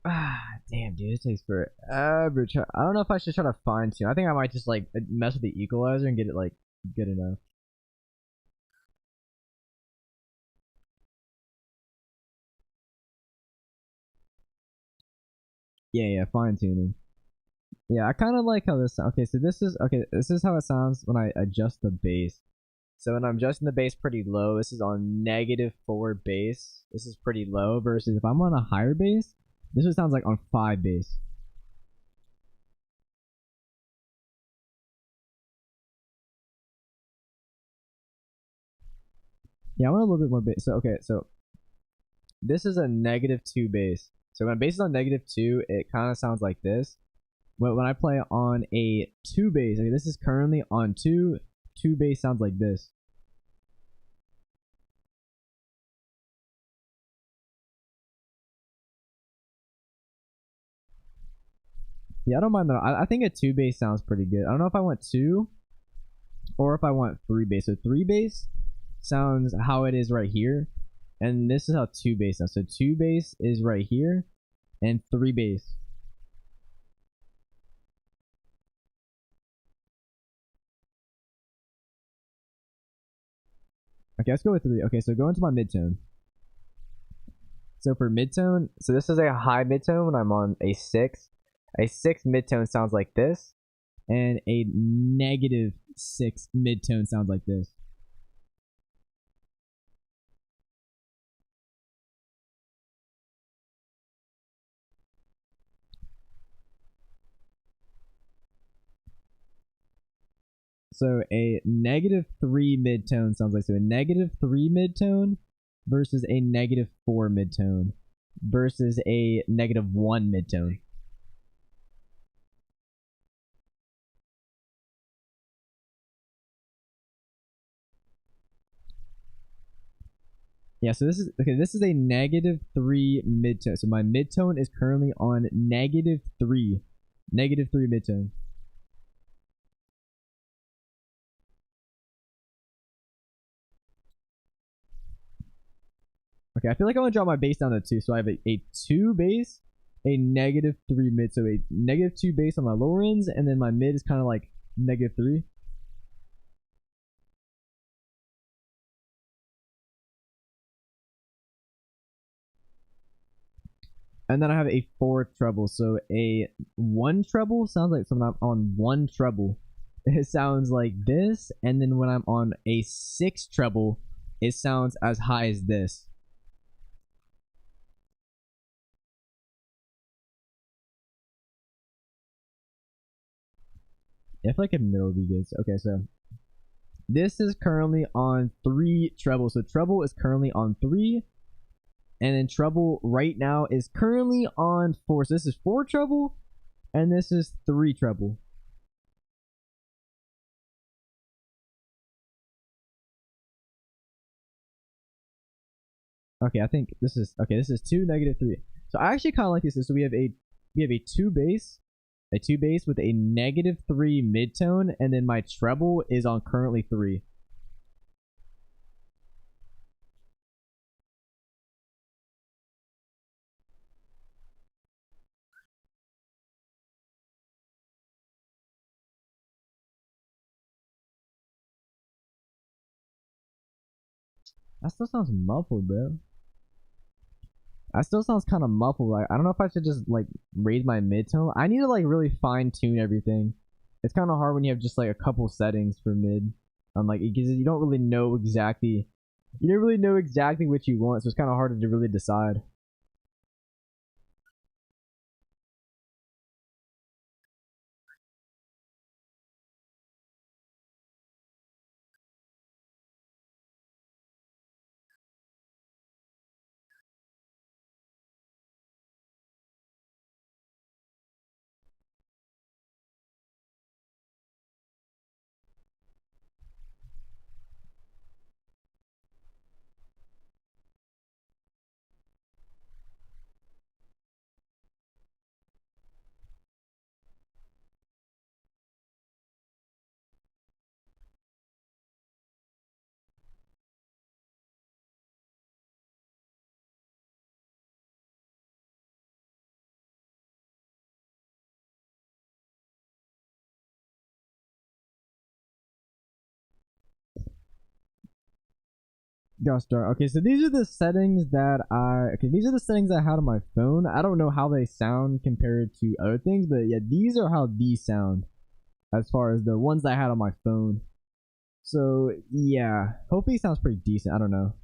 Ah, damn, dude, it takes forever. I don't know if I should try to fine tune. I think I might just like mess with the equalizer and get it like good enough. Yeah, fine tuning. Yeah, I kind of like how this. Okay, so this is how it sounds when I adjust the bass. So when I'm adjusting the bass pretty low, this is on -4 bass. This is pretty low versus if I'm on a higher bass, this is sounds like on 5 bass. Yeah, I want a little bit more bass. So okay, so this is a -2 bass. So when bass is on -2, it kind of sounds like this. But when I play on a 2 bass, okay, this is currently on 2. 2 bass sounds like this. Yeah, I don't mind that. I think a 2 bass sounds pretty good. I don't know if I want 2 or if I want 3 bass. So 3 bass sounds how it is right here. And this is how 2 bass sounds. So 2 bass is right here and 3 bass. Okay, let's go with 3. Okay, so go into my midtone. So for midtone, so this is a high midtone when I'm on a 6. A 6 midtone sounds like this. And a -6 midtone sounds like this. So a -3 midtone sounds like so. A -3 midtone versus a -4 midtone versus a -1 midtone. Yeah, so this is okay. This is a -3 midtone. So my midtone is currently on -3, -3 midtone. Okay, I feel like I want to drop my bass down to 2. So I have a 2 bass, a -3 mid. So a -2 bass on my lower ends, and then my mid is kind of like -3. And then I have a 4 treble. So a 1 treble sounds like when I'm on 1 treble, it sounds like this. And then when I'm on a 6 treble, it sounds as high as this. I feel like a middle would be good. So, okay, so this is currently on 3 treble. So treble is currently on 3. And then treble right now is currently on 4. So this is 4 treble. And this is 3 treble. Okay, I think this is okay. This is 2 -3. So I actually kind of like this. So we have a 2 bass, with a -3 midtone, and then my treble is on currently 3. That still sounds muffled, bro. That still sounds kind of muffled. Like I don't know if I should just like raise my midtone. I need to like really fine tune everything. It's kind of hard when you have just like a couple settings for mid. Like because you don't really know exactly. You don't really know exactly what you want, so it's kind of hard to really decide. Gosh darn. Okay, so these are the settings that these are the settings I had on my phone. I don't know how they sound compared to other things, but yeah, these are how these sound as far as the ones I had on my phone. So yeah, hopefully it sounds pretty decent. I don't know.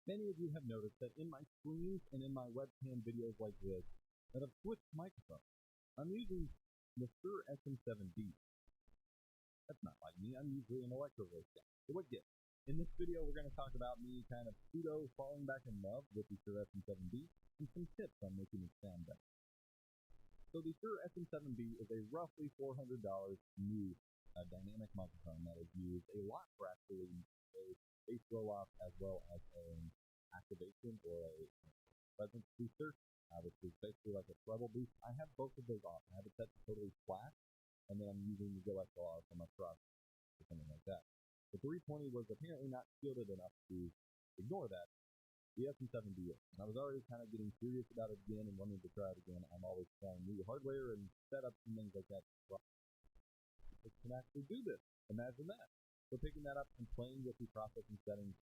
Many of you have noticed that in my streams and in my webcam videos like this, that I've switched microphones. I'm using the Shure SM7B. That's not like me. I'm usually an electro voice guy. So what gives? In this video, we're going to talk about me kind of pseudo falling back in love with the Shure SM7B and some tips on making it sound better. So the Shure SM7B is a roughly $400 new dynamic microphone that is used a lot for actually a bass roll-off as well as an activation or a presence booster, which is basically like a treble boost. I have both of those off. I have it set to totally flat, and then I'm using the Go XLR for my truck or something like that. The 320 was apparently not shielded enough to ignore that. The SM7B is. And I was already kind of getting serious about it again and wanting to try it again. I'm always trying new hardware and setups and things like that. It can actually do this. Imagine that. So picking that up and playing with the processing settings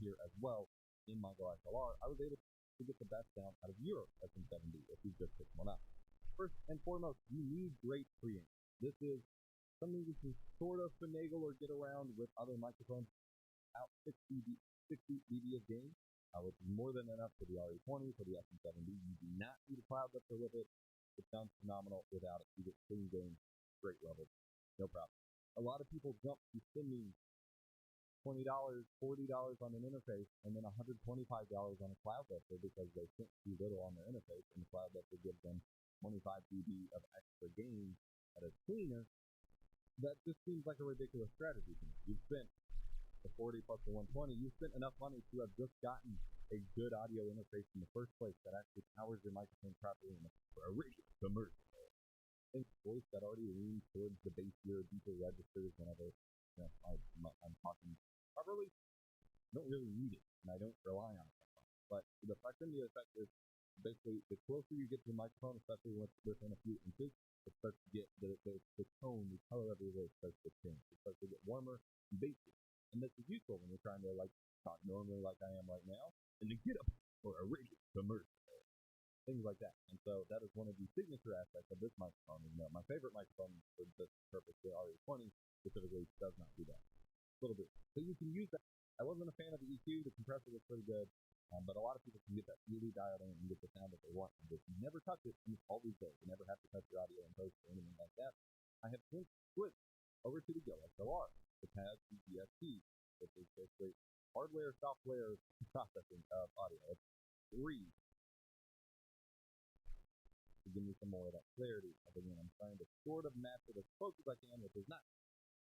here as well in my Go XLR, I was able to get the best sound out of your SM7B if you just pick one up. First and foremost, you need great preamp. This is something you can sort of finagle or get around with other microphones out 60 dB of gain, which is more than enough for the RE20, for the SM7B. You do not need a cloud lifter with it. It sounds phenomenal without it. You get clean gain, great levels, no problem. A lot of people jump to spending $20, $40 on an interface and then $125 on a cloud lifter because they think too little on their interface, and the cloud lifter gives them 25 dB of extra gain that is cleaner. That just seems like a ridiculous strategy to me. You've spent the 40 plus the 120, you spent enough money to have just gotten a good audio interface in the first place that actually powers your microphone properly for a regular commercial. I think voice that already leans towards the bassier, deeper registers whenever I'm talking properly. I don't really need it, and I don't rely on it. But the proximity effect is basically the closer you get to the microphone, especially within a few inches, it starts to get the tone, the color of your voice starts to change. It starts to get warmer and bassy. And this is useful when you're trying to like talk normally like I am right now, and to get up for a radio commercial, things like that. And so that is one of the signature aspects of this microphone. And my favorite microphone for this purpose, the RE20, specifically does not do that. A little bit. So you can use that. I wasn't a fan of the EQ. The compressor was pretty good, but a lot of people can get that really dialed in and get the sound that they want. And you never touch it, and it's always there. You never have to touch your audio in post or anything like that. I have since switched over to the Go XLR, which has the DSP, which is basically hardware, software processing of audio. It's free to give me some more of that clarity. Again, I'm trying to sort of match it as close as I can, which is not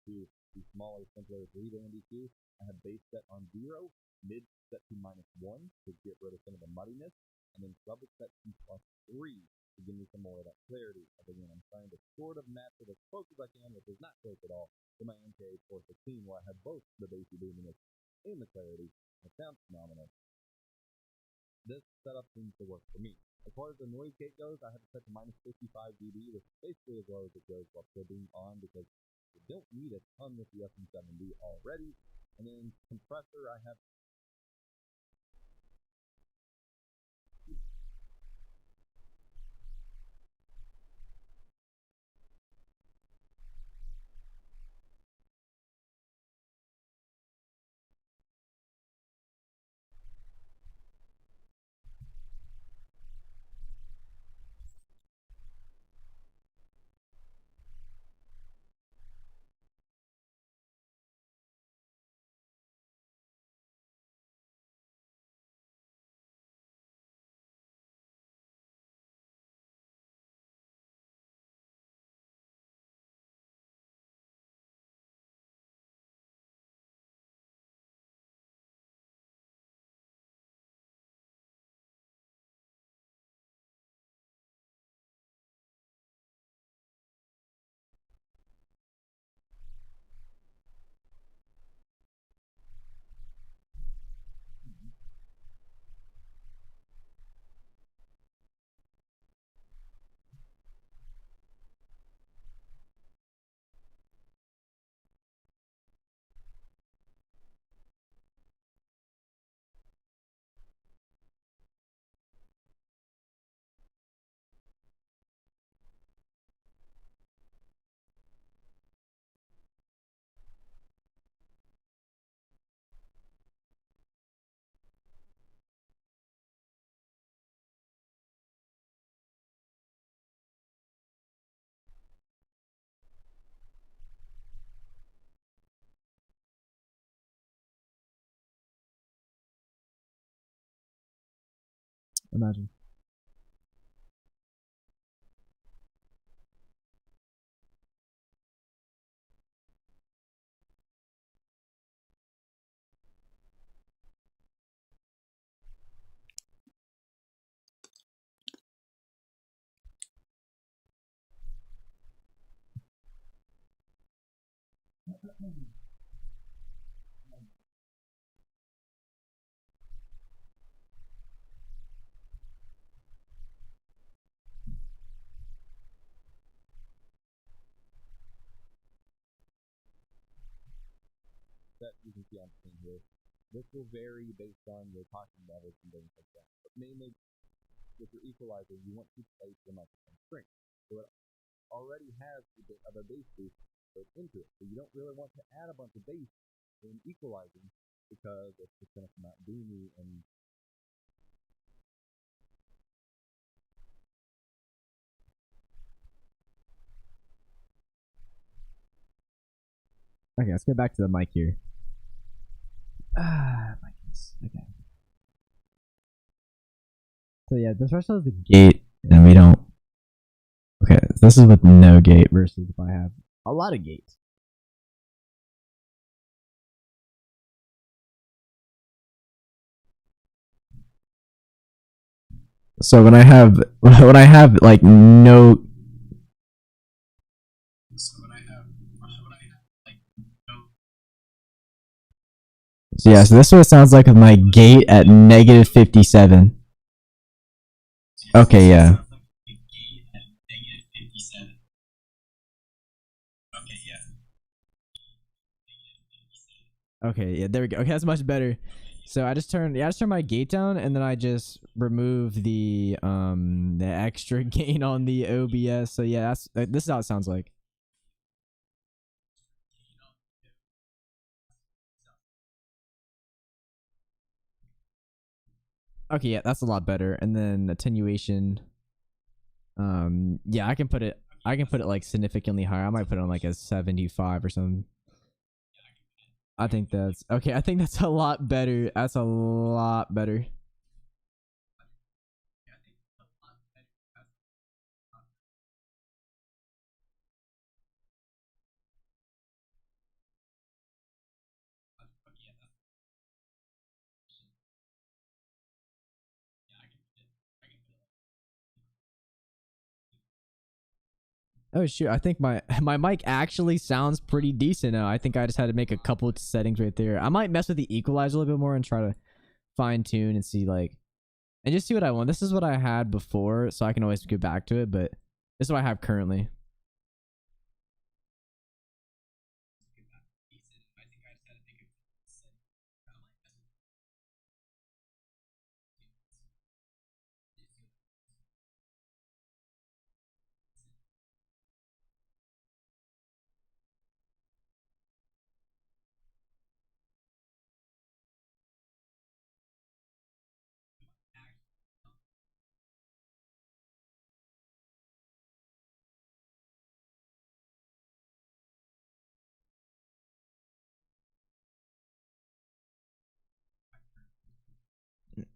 to the smaller, simpler 3-band EQ. I have bass set on 0, mid set to -1 to get rid of some of the muddiness, and then treble set to +3 to give me some more of that clarity. Again, I'm trying to sort of match it as close as I can, which is not close at all, to my MK 416, where I have both the bassy boominess and the clarity. It sounds phenomenal. This setup seems to work for me. As far as the noise gate goes, I have it set to -55 dB, which is basically as low as it goes while still being on, because you don't need a ton with the SM7B already. And then compressor, I have Imagine. That you can see on screen here. This will vary based on your talking levels and things like that. But mainly, with your equalizer, you want to place the microphone strength. So it already has a bit of a bass boost built into it. So you don't really want to add a bunch of bass in equalizing because it's just going to come out boomy and Okay, let's get back to the mic here. My goodness. Okay. So yeah, the threshold is the gate, and we don't. Okay, so this is with no gate versus if I have a lot of gates. So when I have like no. So yeah, so this is what it sounds like with my gate at negative 57. Okay, yeah. Okay, yeah, there we go. Okay, that's much better. So I just turned my gate down, and then I just remove the extra gain on the OBS. So yeah, that's this is how it sounds like. Okay, yeah, that's a lot better. And then attenuation. Yeah, I can put it like significantly higher. I might put it on like a 75 or something. I think that's okay. I think that's a lot better. That's a lot better. Oh shoot! I think my my mic actually sounds pretty decent now. I think I just had to make a couple of settings right there. I might mess with the equalizer a little bit more and try to fine tune and see like and just see what I want. This is what I had before, so I can always go back to it. But this is what I have currently.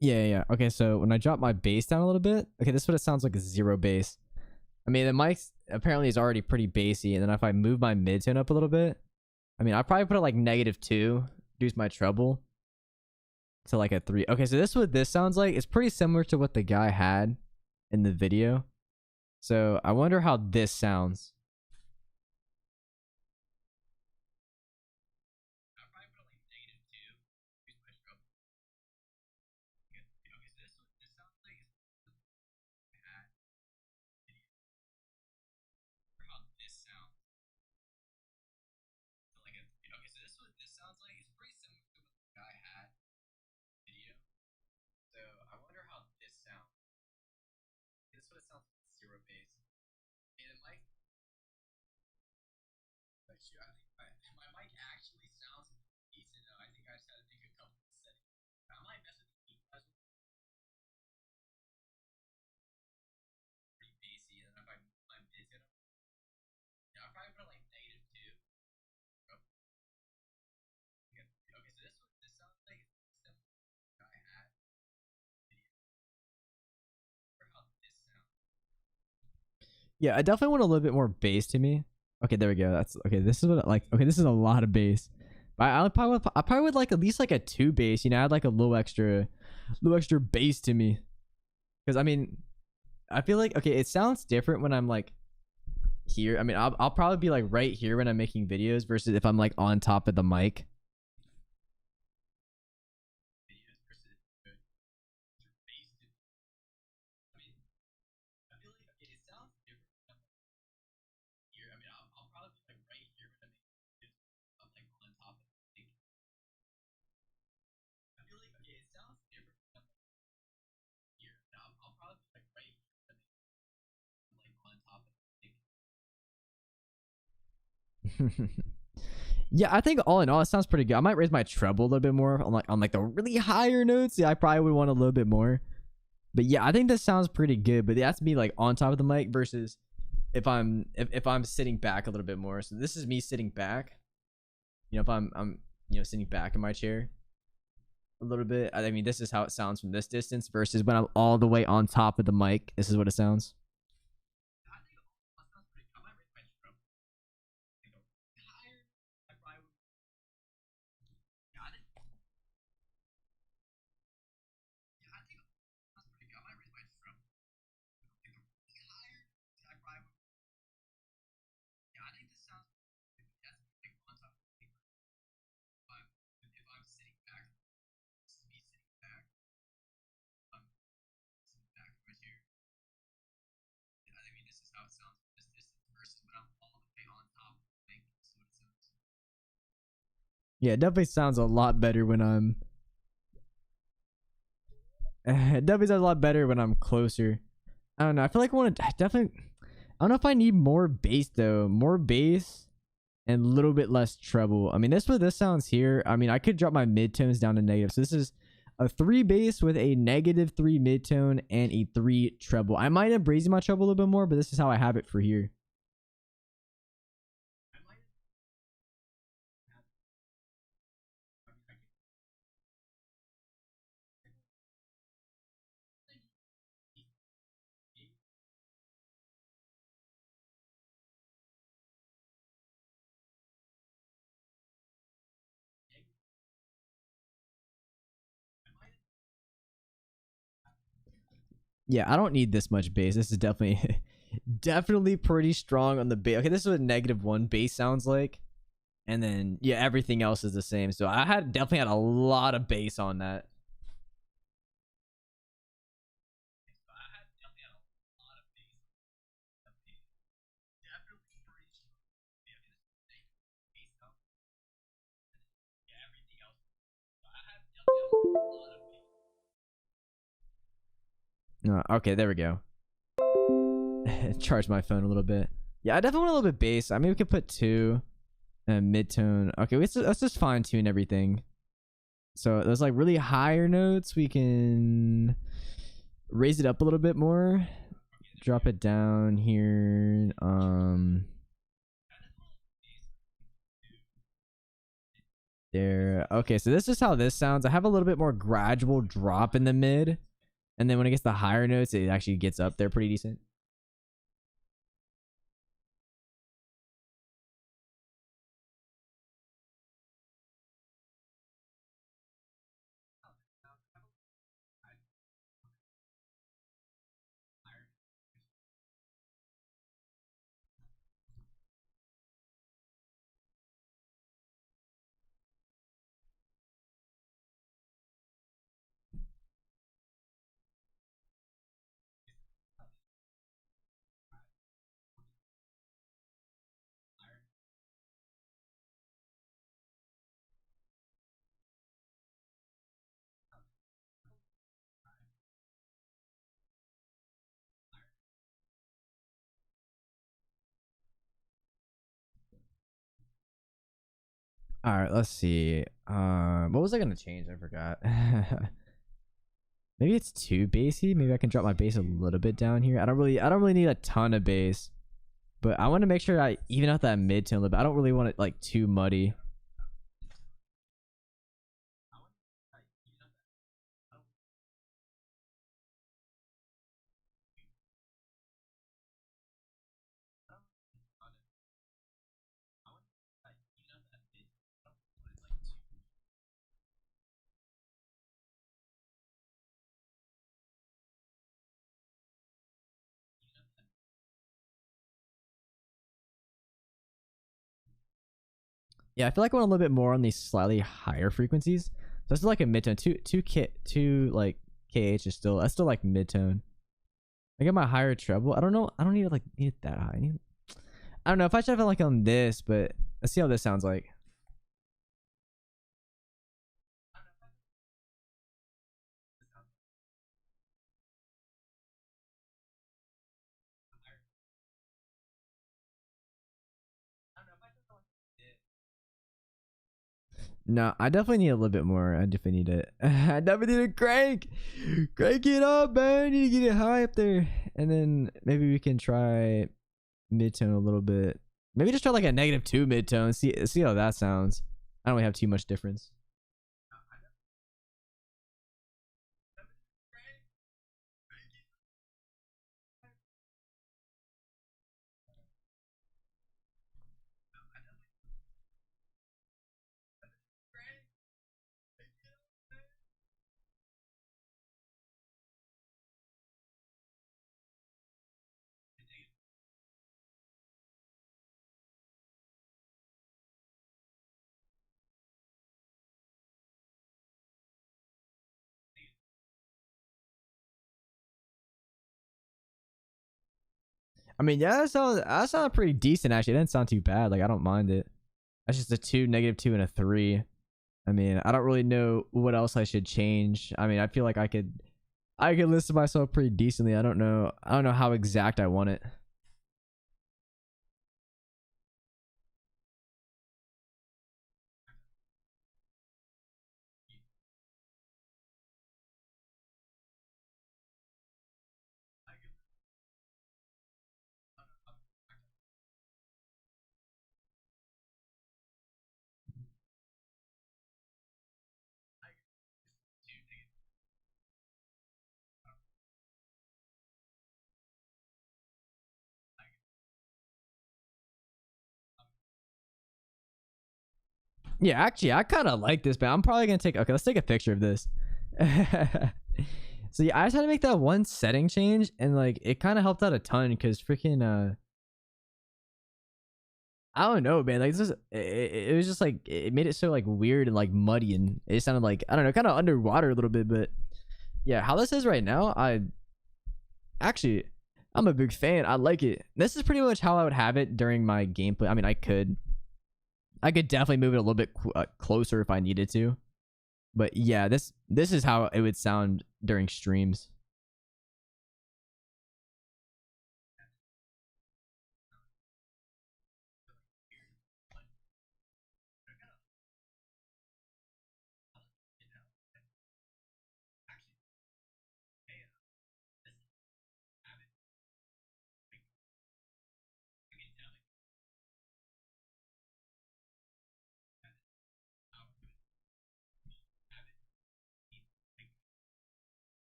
Yeah. Okay, so when I drop my bass down a little bit, okay, this is what it sounds like, a zero bass. I mean, the mic apparently is already pretty bassy, and then if I move my mid-tone up a little bit, I mean, I probably put it like -2, reduce my treble to like a 3. Okay, so this is what this sounds like. It's pretty similar to what the guy had in the video. So I wonder how this sounds. Yeah, I definitely want a little bit more bass to me. Okay, there we go. That's okay. This is what I like. Okay, this is a lot of bass. But I probably would like at least like a two bass. You know, add like a little extra bass to me. Because I mean, I feel like okay, it sounds different when I'm like here. I mean, I'll probably be like right here when I'm making videos versus if I'm like on top of the mic. Yeah, I think all in all, it sounds pretty good. I might raise my treble a little bit more on like the really higher notes. Yeah, I probably would want a little bit more. But yeah, I think this sounds pretty good. But that's me like on top of the mic versus if I'm sitting back a little bit more. So this is me sitting back. You know, if I'm sitting back in my chair a little bit. I mean, this is how it sounds from this distance versus when I'm all the way on top of the mic. This is what it sounds. Yeah, it definitely sounds a lot better when I'm. It definitely sounds a lot better when I'm closer. I don't know. I feel like I want to definitely. I don't know if I need more bass though. More bass and a little bit less treble. I mean, that's what this sounds here. I mean, I could drop my midtones down to negative. So this is a 3 bass with a -3 midtone and a 3 treble. I might have raised my treble a little bit more, but this is how I have it for here. Yeah, I don't need this much bass. This is definitely definitely pretty strong on the bass. Okay, this is what -1 bass sounds like. And then yeah, everything else is the same. So I had definitely had a lot of bass on that. Okay, there we go. Charge my phone a little bit. Yeah, I definitely want a little bit bass. I mean, we could put 2 and midtone. Okay, let's just fine tune everything. So those like really higher notes, we can raise it up a little bit more. Drop it down here. There. Okay, so this is how this sounds. I have a little bit more gradual drop in the mid, and then when it gets the higher notes, it actually gets up there pretty decent. All right, let's see. What was I gonna change? I forgot. Maybe it's too bassy. Maybe I can drop my bass a little bit down here. I don't really need a ton of bass, but I want to make sure I even out that mid tone a little bit. I don't really want it like too muddy. Yeah, I feel like I want a little bit more on these slightly higher frequencies. So it's like a midtone. Two like KH is still that's still like midtone. I get my higher treble. I don't know. I don't need to like need it that high. I don't know if I should have it like on this, but let's see how this sounds like. No, I definitely need a little bit more. I definitely need it. I definitely need to crank it up, man. I need to get it high up there, and then maybe we can try midtone a little bit. Maybe just try like a -2 midtone. See how that sounds. I don't really have too much difference. I mean, yeah, that sounds pretty decent actually. It didn't sound too bad. Like I don't mind it. That's just a two, -2, and a 3. I mean, I don't really know what else I should change. I mean, I feel like I could listen to myself pretty decently. I don't know. I don't know how exact I want it. Yeah, actually, I kind of like this, but I'm probably gonna take. Okay, let's take a picture of this. So yeah, I just had to make that one setting change, and like it kind of helped out a ton because freaking I don't know, man. Like this, it was just like it made it so like weird and like muddy, and it sounded like I don't know, kind of underwater a little bit. But yeah, how this is right now, actually I'm a big fan. I like it. This is pretty much how I would have it during my gameplay. I mean, I could definitely move it a little bit closer if I needed to. But yeah, this is how it would sound during streams.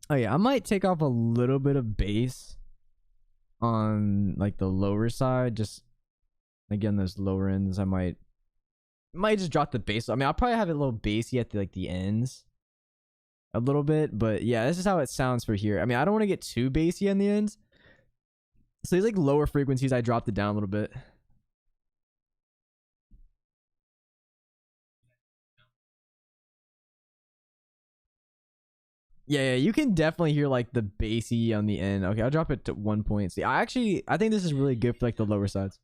Oh yeah, I might take off a little bit of bass on like the lower side. Just again, those lower ends. I might just drop the bass. I mean, I'll probably have it a little bassy at the ends a little bit, but yeah, this is how it sounds for here. I mean, I don't want to get too bassy on the ends. So these like lower frequencies, I dropped it down a little bit. Yeah, you can definitely hear like the bassy on the end. Okay, I'll drop it to 1 point. See, I think this is really good for like the lower sides.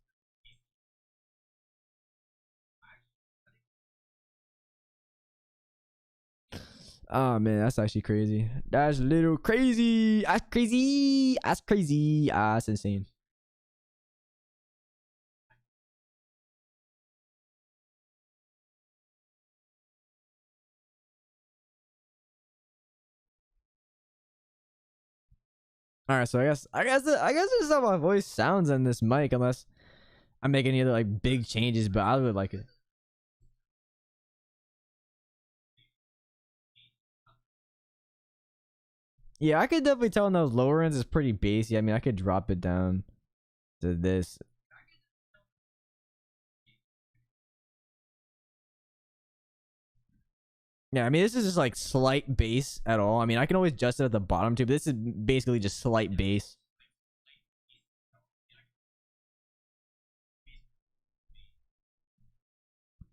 Oh man, that's actually crazy. That's a little crazy. That's crazy. That's crazy. That's insane. All right, so I guess this is how my voice sounds on this mic, unless I'm making any other like big changes. But I would like it. Yeah, I could definitely tell in those lower ends is pretty bassy. I mean, I could drop it down to this. Yeah, I mean, this is just like slight bass at all. I mean, I can always adjust it at the bottom too, but this is basically just slight bass.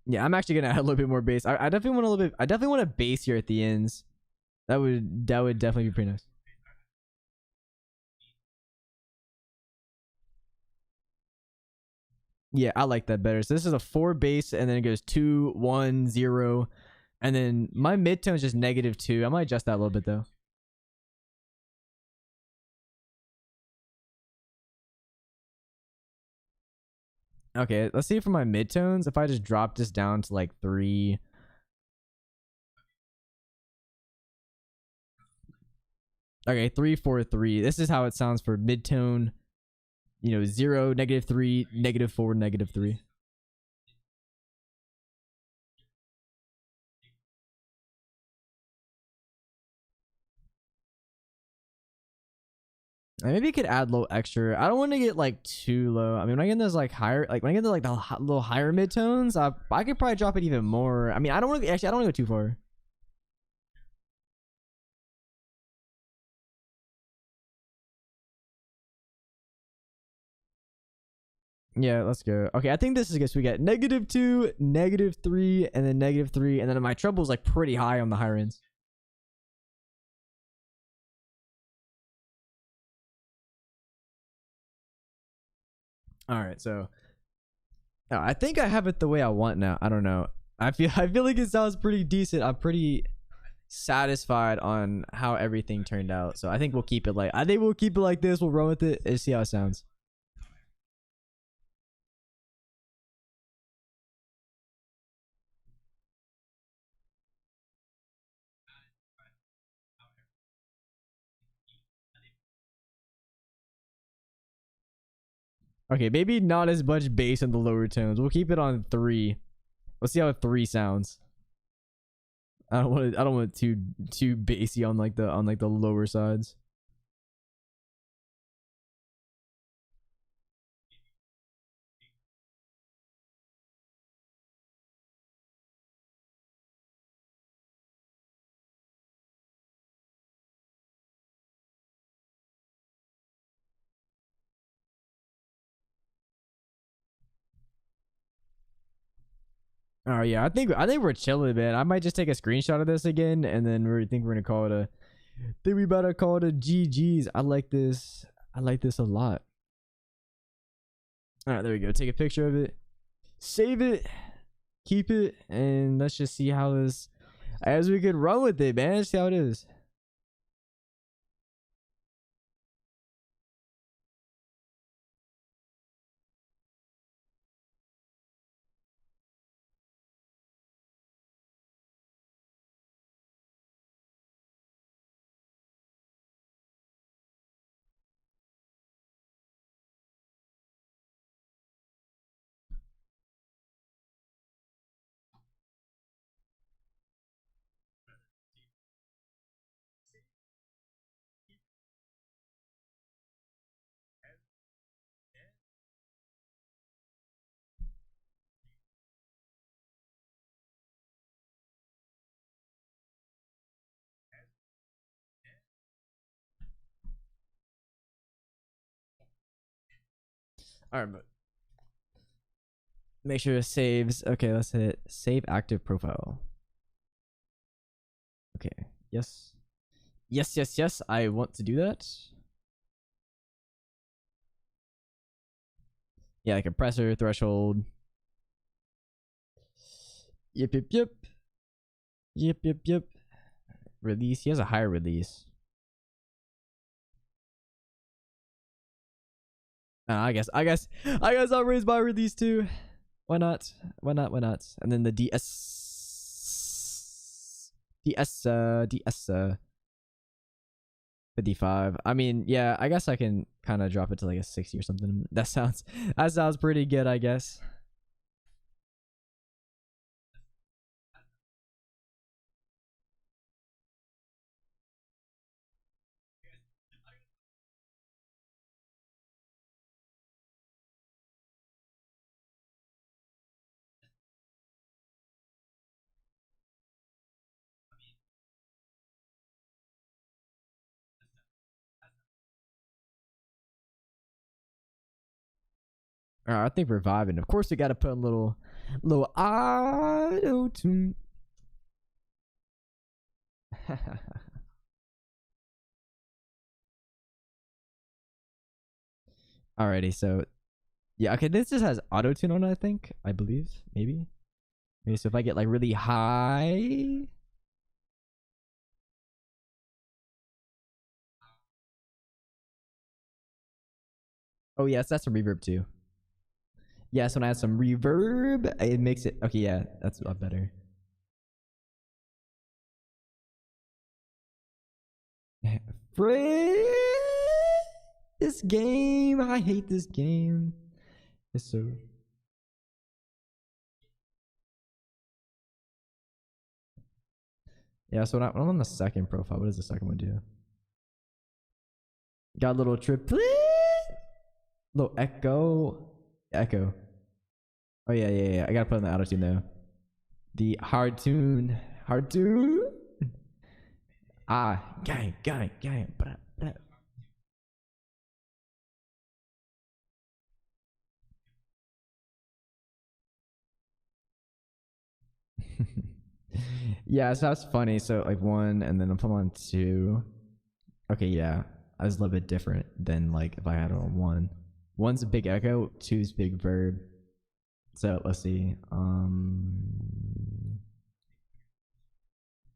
Yeah, I'm actually gonna add a little bit more bass. I definitely want a little bit. I definitely want a bass here at the ends. That would definitely be pretty nice. Yeah, I like that better. So this is a 4 bass, and then it goes 2, 1, 0, and then my midtone is just -2. I might adjust that a little bit though. Okay, let's see for my midtones. If I just drop this down to like 3. Okay, 3, 4, 3. This is how it sounds for midtone. 0, -3, -4, -3. And maybe you could add a little extra. I don't want to get like too low. I mean, when I get those like higher, like when I get to like the little higher midtones, I could probably drop it even more. I mean, I don't want to actually. I don't want to go too far. Yeah, let's go. Okay, I think this is good. So we got -2, -3, and then -3, and then my treble is like pretty high on the higher ends. All right, so I think I have it the way I want now. I don't know. I feel like it sounds pretty decent. I'm pretty satisfied on how everything turned out. So I think we'll keep it like this. We'll run with it and see how it sounds. Okay, maybe not as much bass in the lower tones. We'll keep it on 3. Let's see how 3 sounds. I don't want it too bassy on the lower sides. Oh yeah, I think we're chilling, man. I might just take a screenshot of this again, and then we're gonna call it a. Think we better call it a GG's. I like this. I like this a lot. All right, there we go. Take a picture of it, save it, keep it, and let's just see how this. As we could run with it, man. See how it is. All right, but make sure it saves. Okay, let's hit save active profile. Okay. Yes. Yes, yes, yes. I want to do that. Yeah, compressor, threshold. Yep, yep, yep. Yep, yep, yep. Release. He has a higher release. I guess I'll raise my release too. Why not? Why not? Why not? And then the DS 55. I mean, yeah, I guess I can kind of drop it to like a 60 or something. That sounds pretty good, I guess. I think we're vibing. Of course, we got to put a little auto tune. Alrighty, so yeah, okay, this just has auto tune on it, I think. I believe. Maybe. Maybe so if I get like really high. Oh yes, that's some reverb too. Yes, when I add some reverb, it makes it okay, yeah, that's a lot better. Frick! This game, I hate this game. It's so yeah. So when I'm on the second profile, what does the second one do? Got a little triplet, little echo. Oh yeah, yeah, yeah. I gotta put in the auto tune though. The hard tune. Ah, gang. Yeah, so that's funny. So like one, and then if I'm on two, okay, yeah, I was a little bit different than like if I had it on one. One's a big echo, two's big verb. So let's see.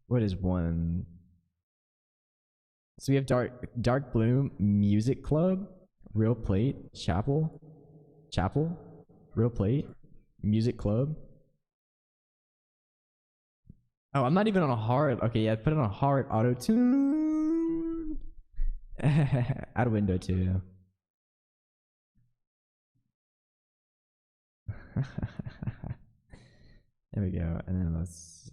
What is one? So we have dark bloom, music club, real plate, chapel, real plate, music club. Oh, I'm not even on a hard. Okay, yeah, put it on a hard auto tune. Add window too. There we go. And then let's.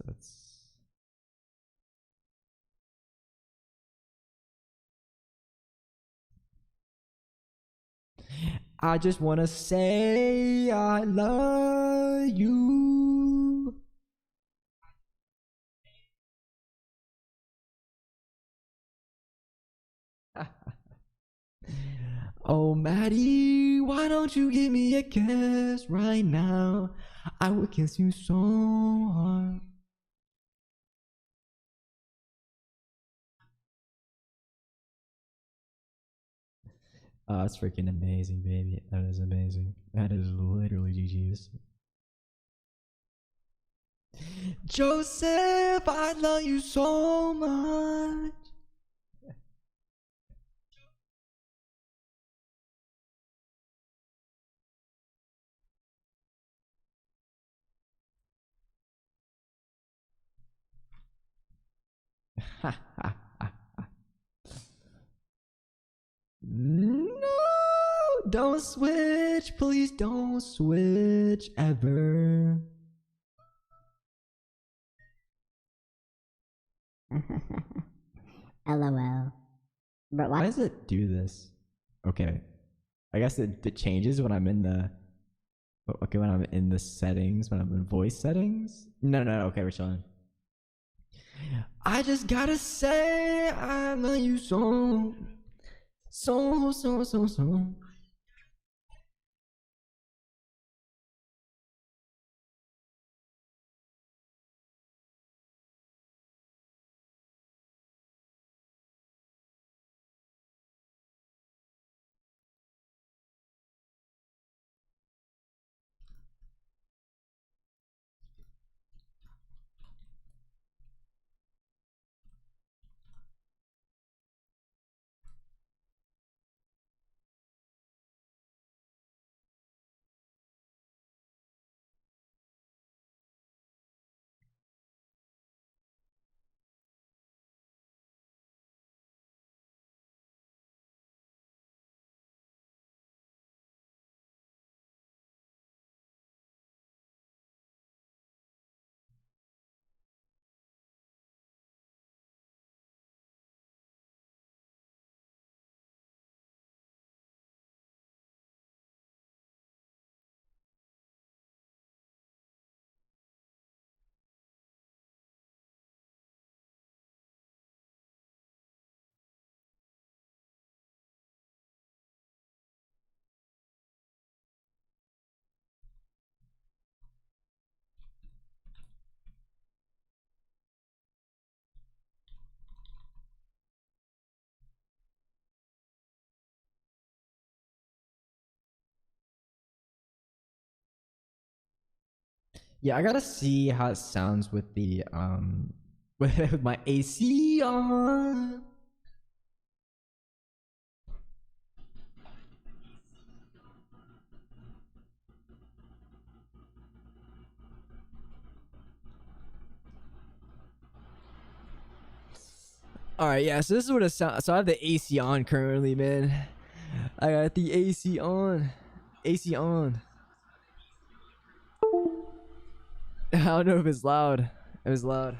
I just wanna say I love you. Oh, Maddie, why don't you give me a kiss right now? I would kiss you so hard. Oh, that's freaking amazing, baby. That is amazing. That is literally GG's. Joseph, I love you so much. No, don't switch. Please don't switch ever. LOL. But Why what? does it do this? Okay. I guess it changes when I'm in the. Okay, when I'm in the settings, when I'm in voice settings. No. Okay, we're chilling. I just gotta say I love you so. Yeah, I gotta see how it sounds with the with my AC on. All right, yeah. So this is what it sounds. So I have the AC on currently, man. I got the AC on. AC on. I don't know if it's loud. It was loud.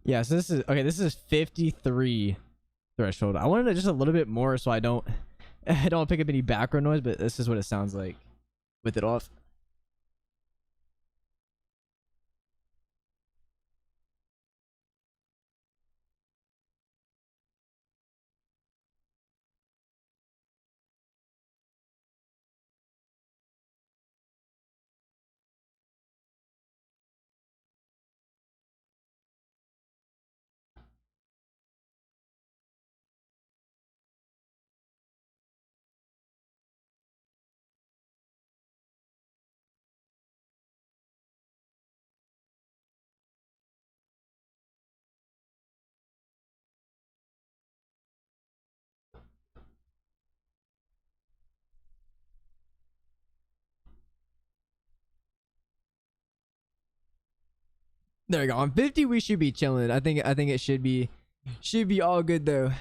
Yeah. So this is okay. This is 53 threshold. I wanted it just a little bit more so I don't I don't pick up any background noise, but this is what it sounds like with it off. There we go. On 50 we should be chilling. I think it should be all good though.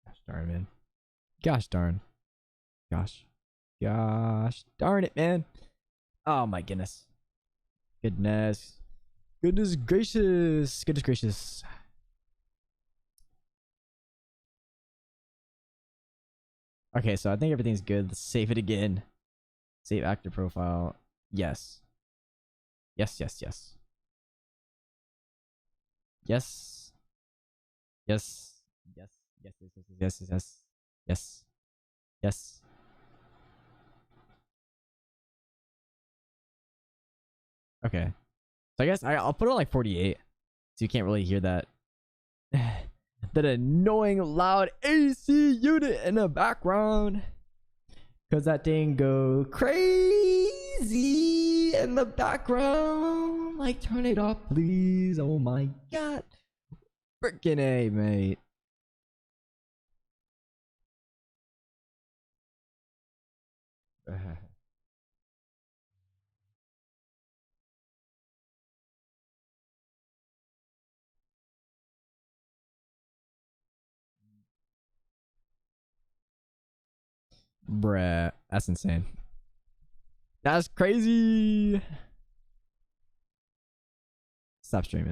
Gosh darn, man. Gosh darn. Gosh. Gosh darn it, man. Oh my goodness. Goodness. Goodness gracious. Goodness gracious. Okay, so I think everything's good. Let's save it again. Save actor profile. Yes. Yes, yes, yes. Yes. Yes. Yes. Yes. Yes. Yes. Yes. Yes. Yes. Yes. Yes. Okay. So I guess I'll put it on like 48, so you can't really hear that that annoying loud AC unit in the background. Cause that thing go crazy in the background. Like, turn it off, please. Oh my god. Freaking A, mate. Bruh. That's insane. That's crazy. Stop streaming.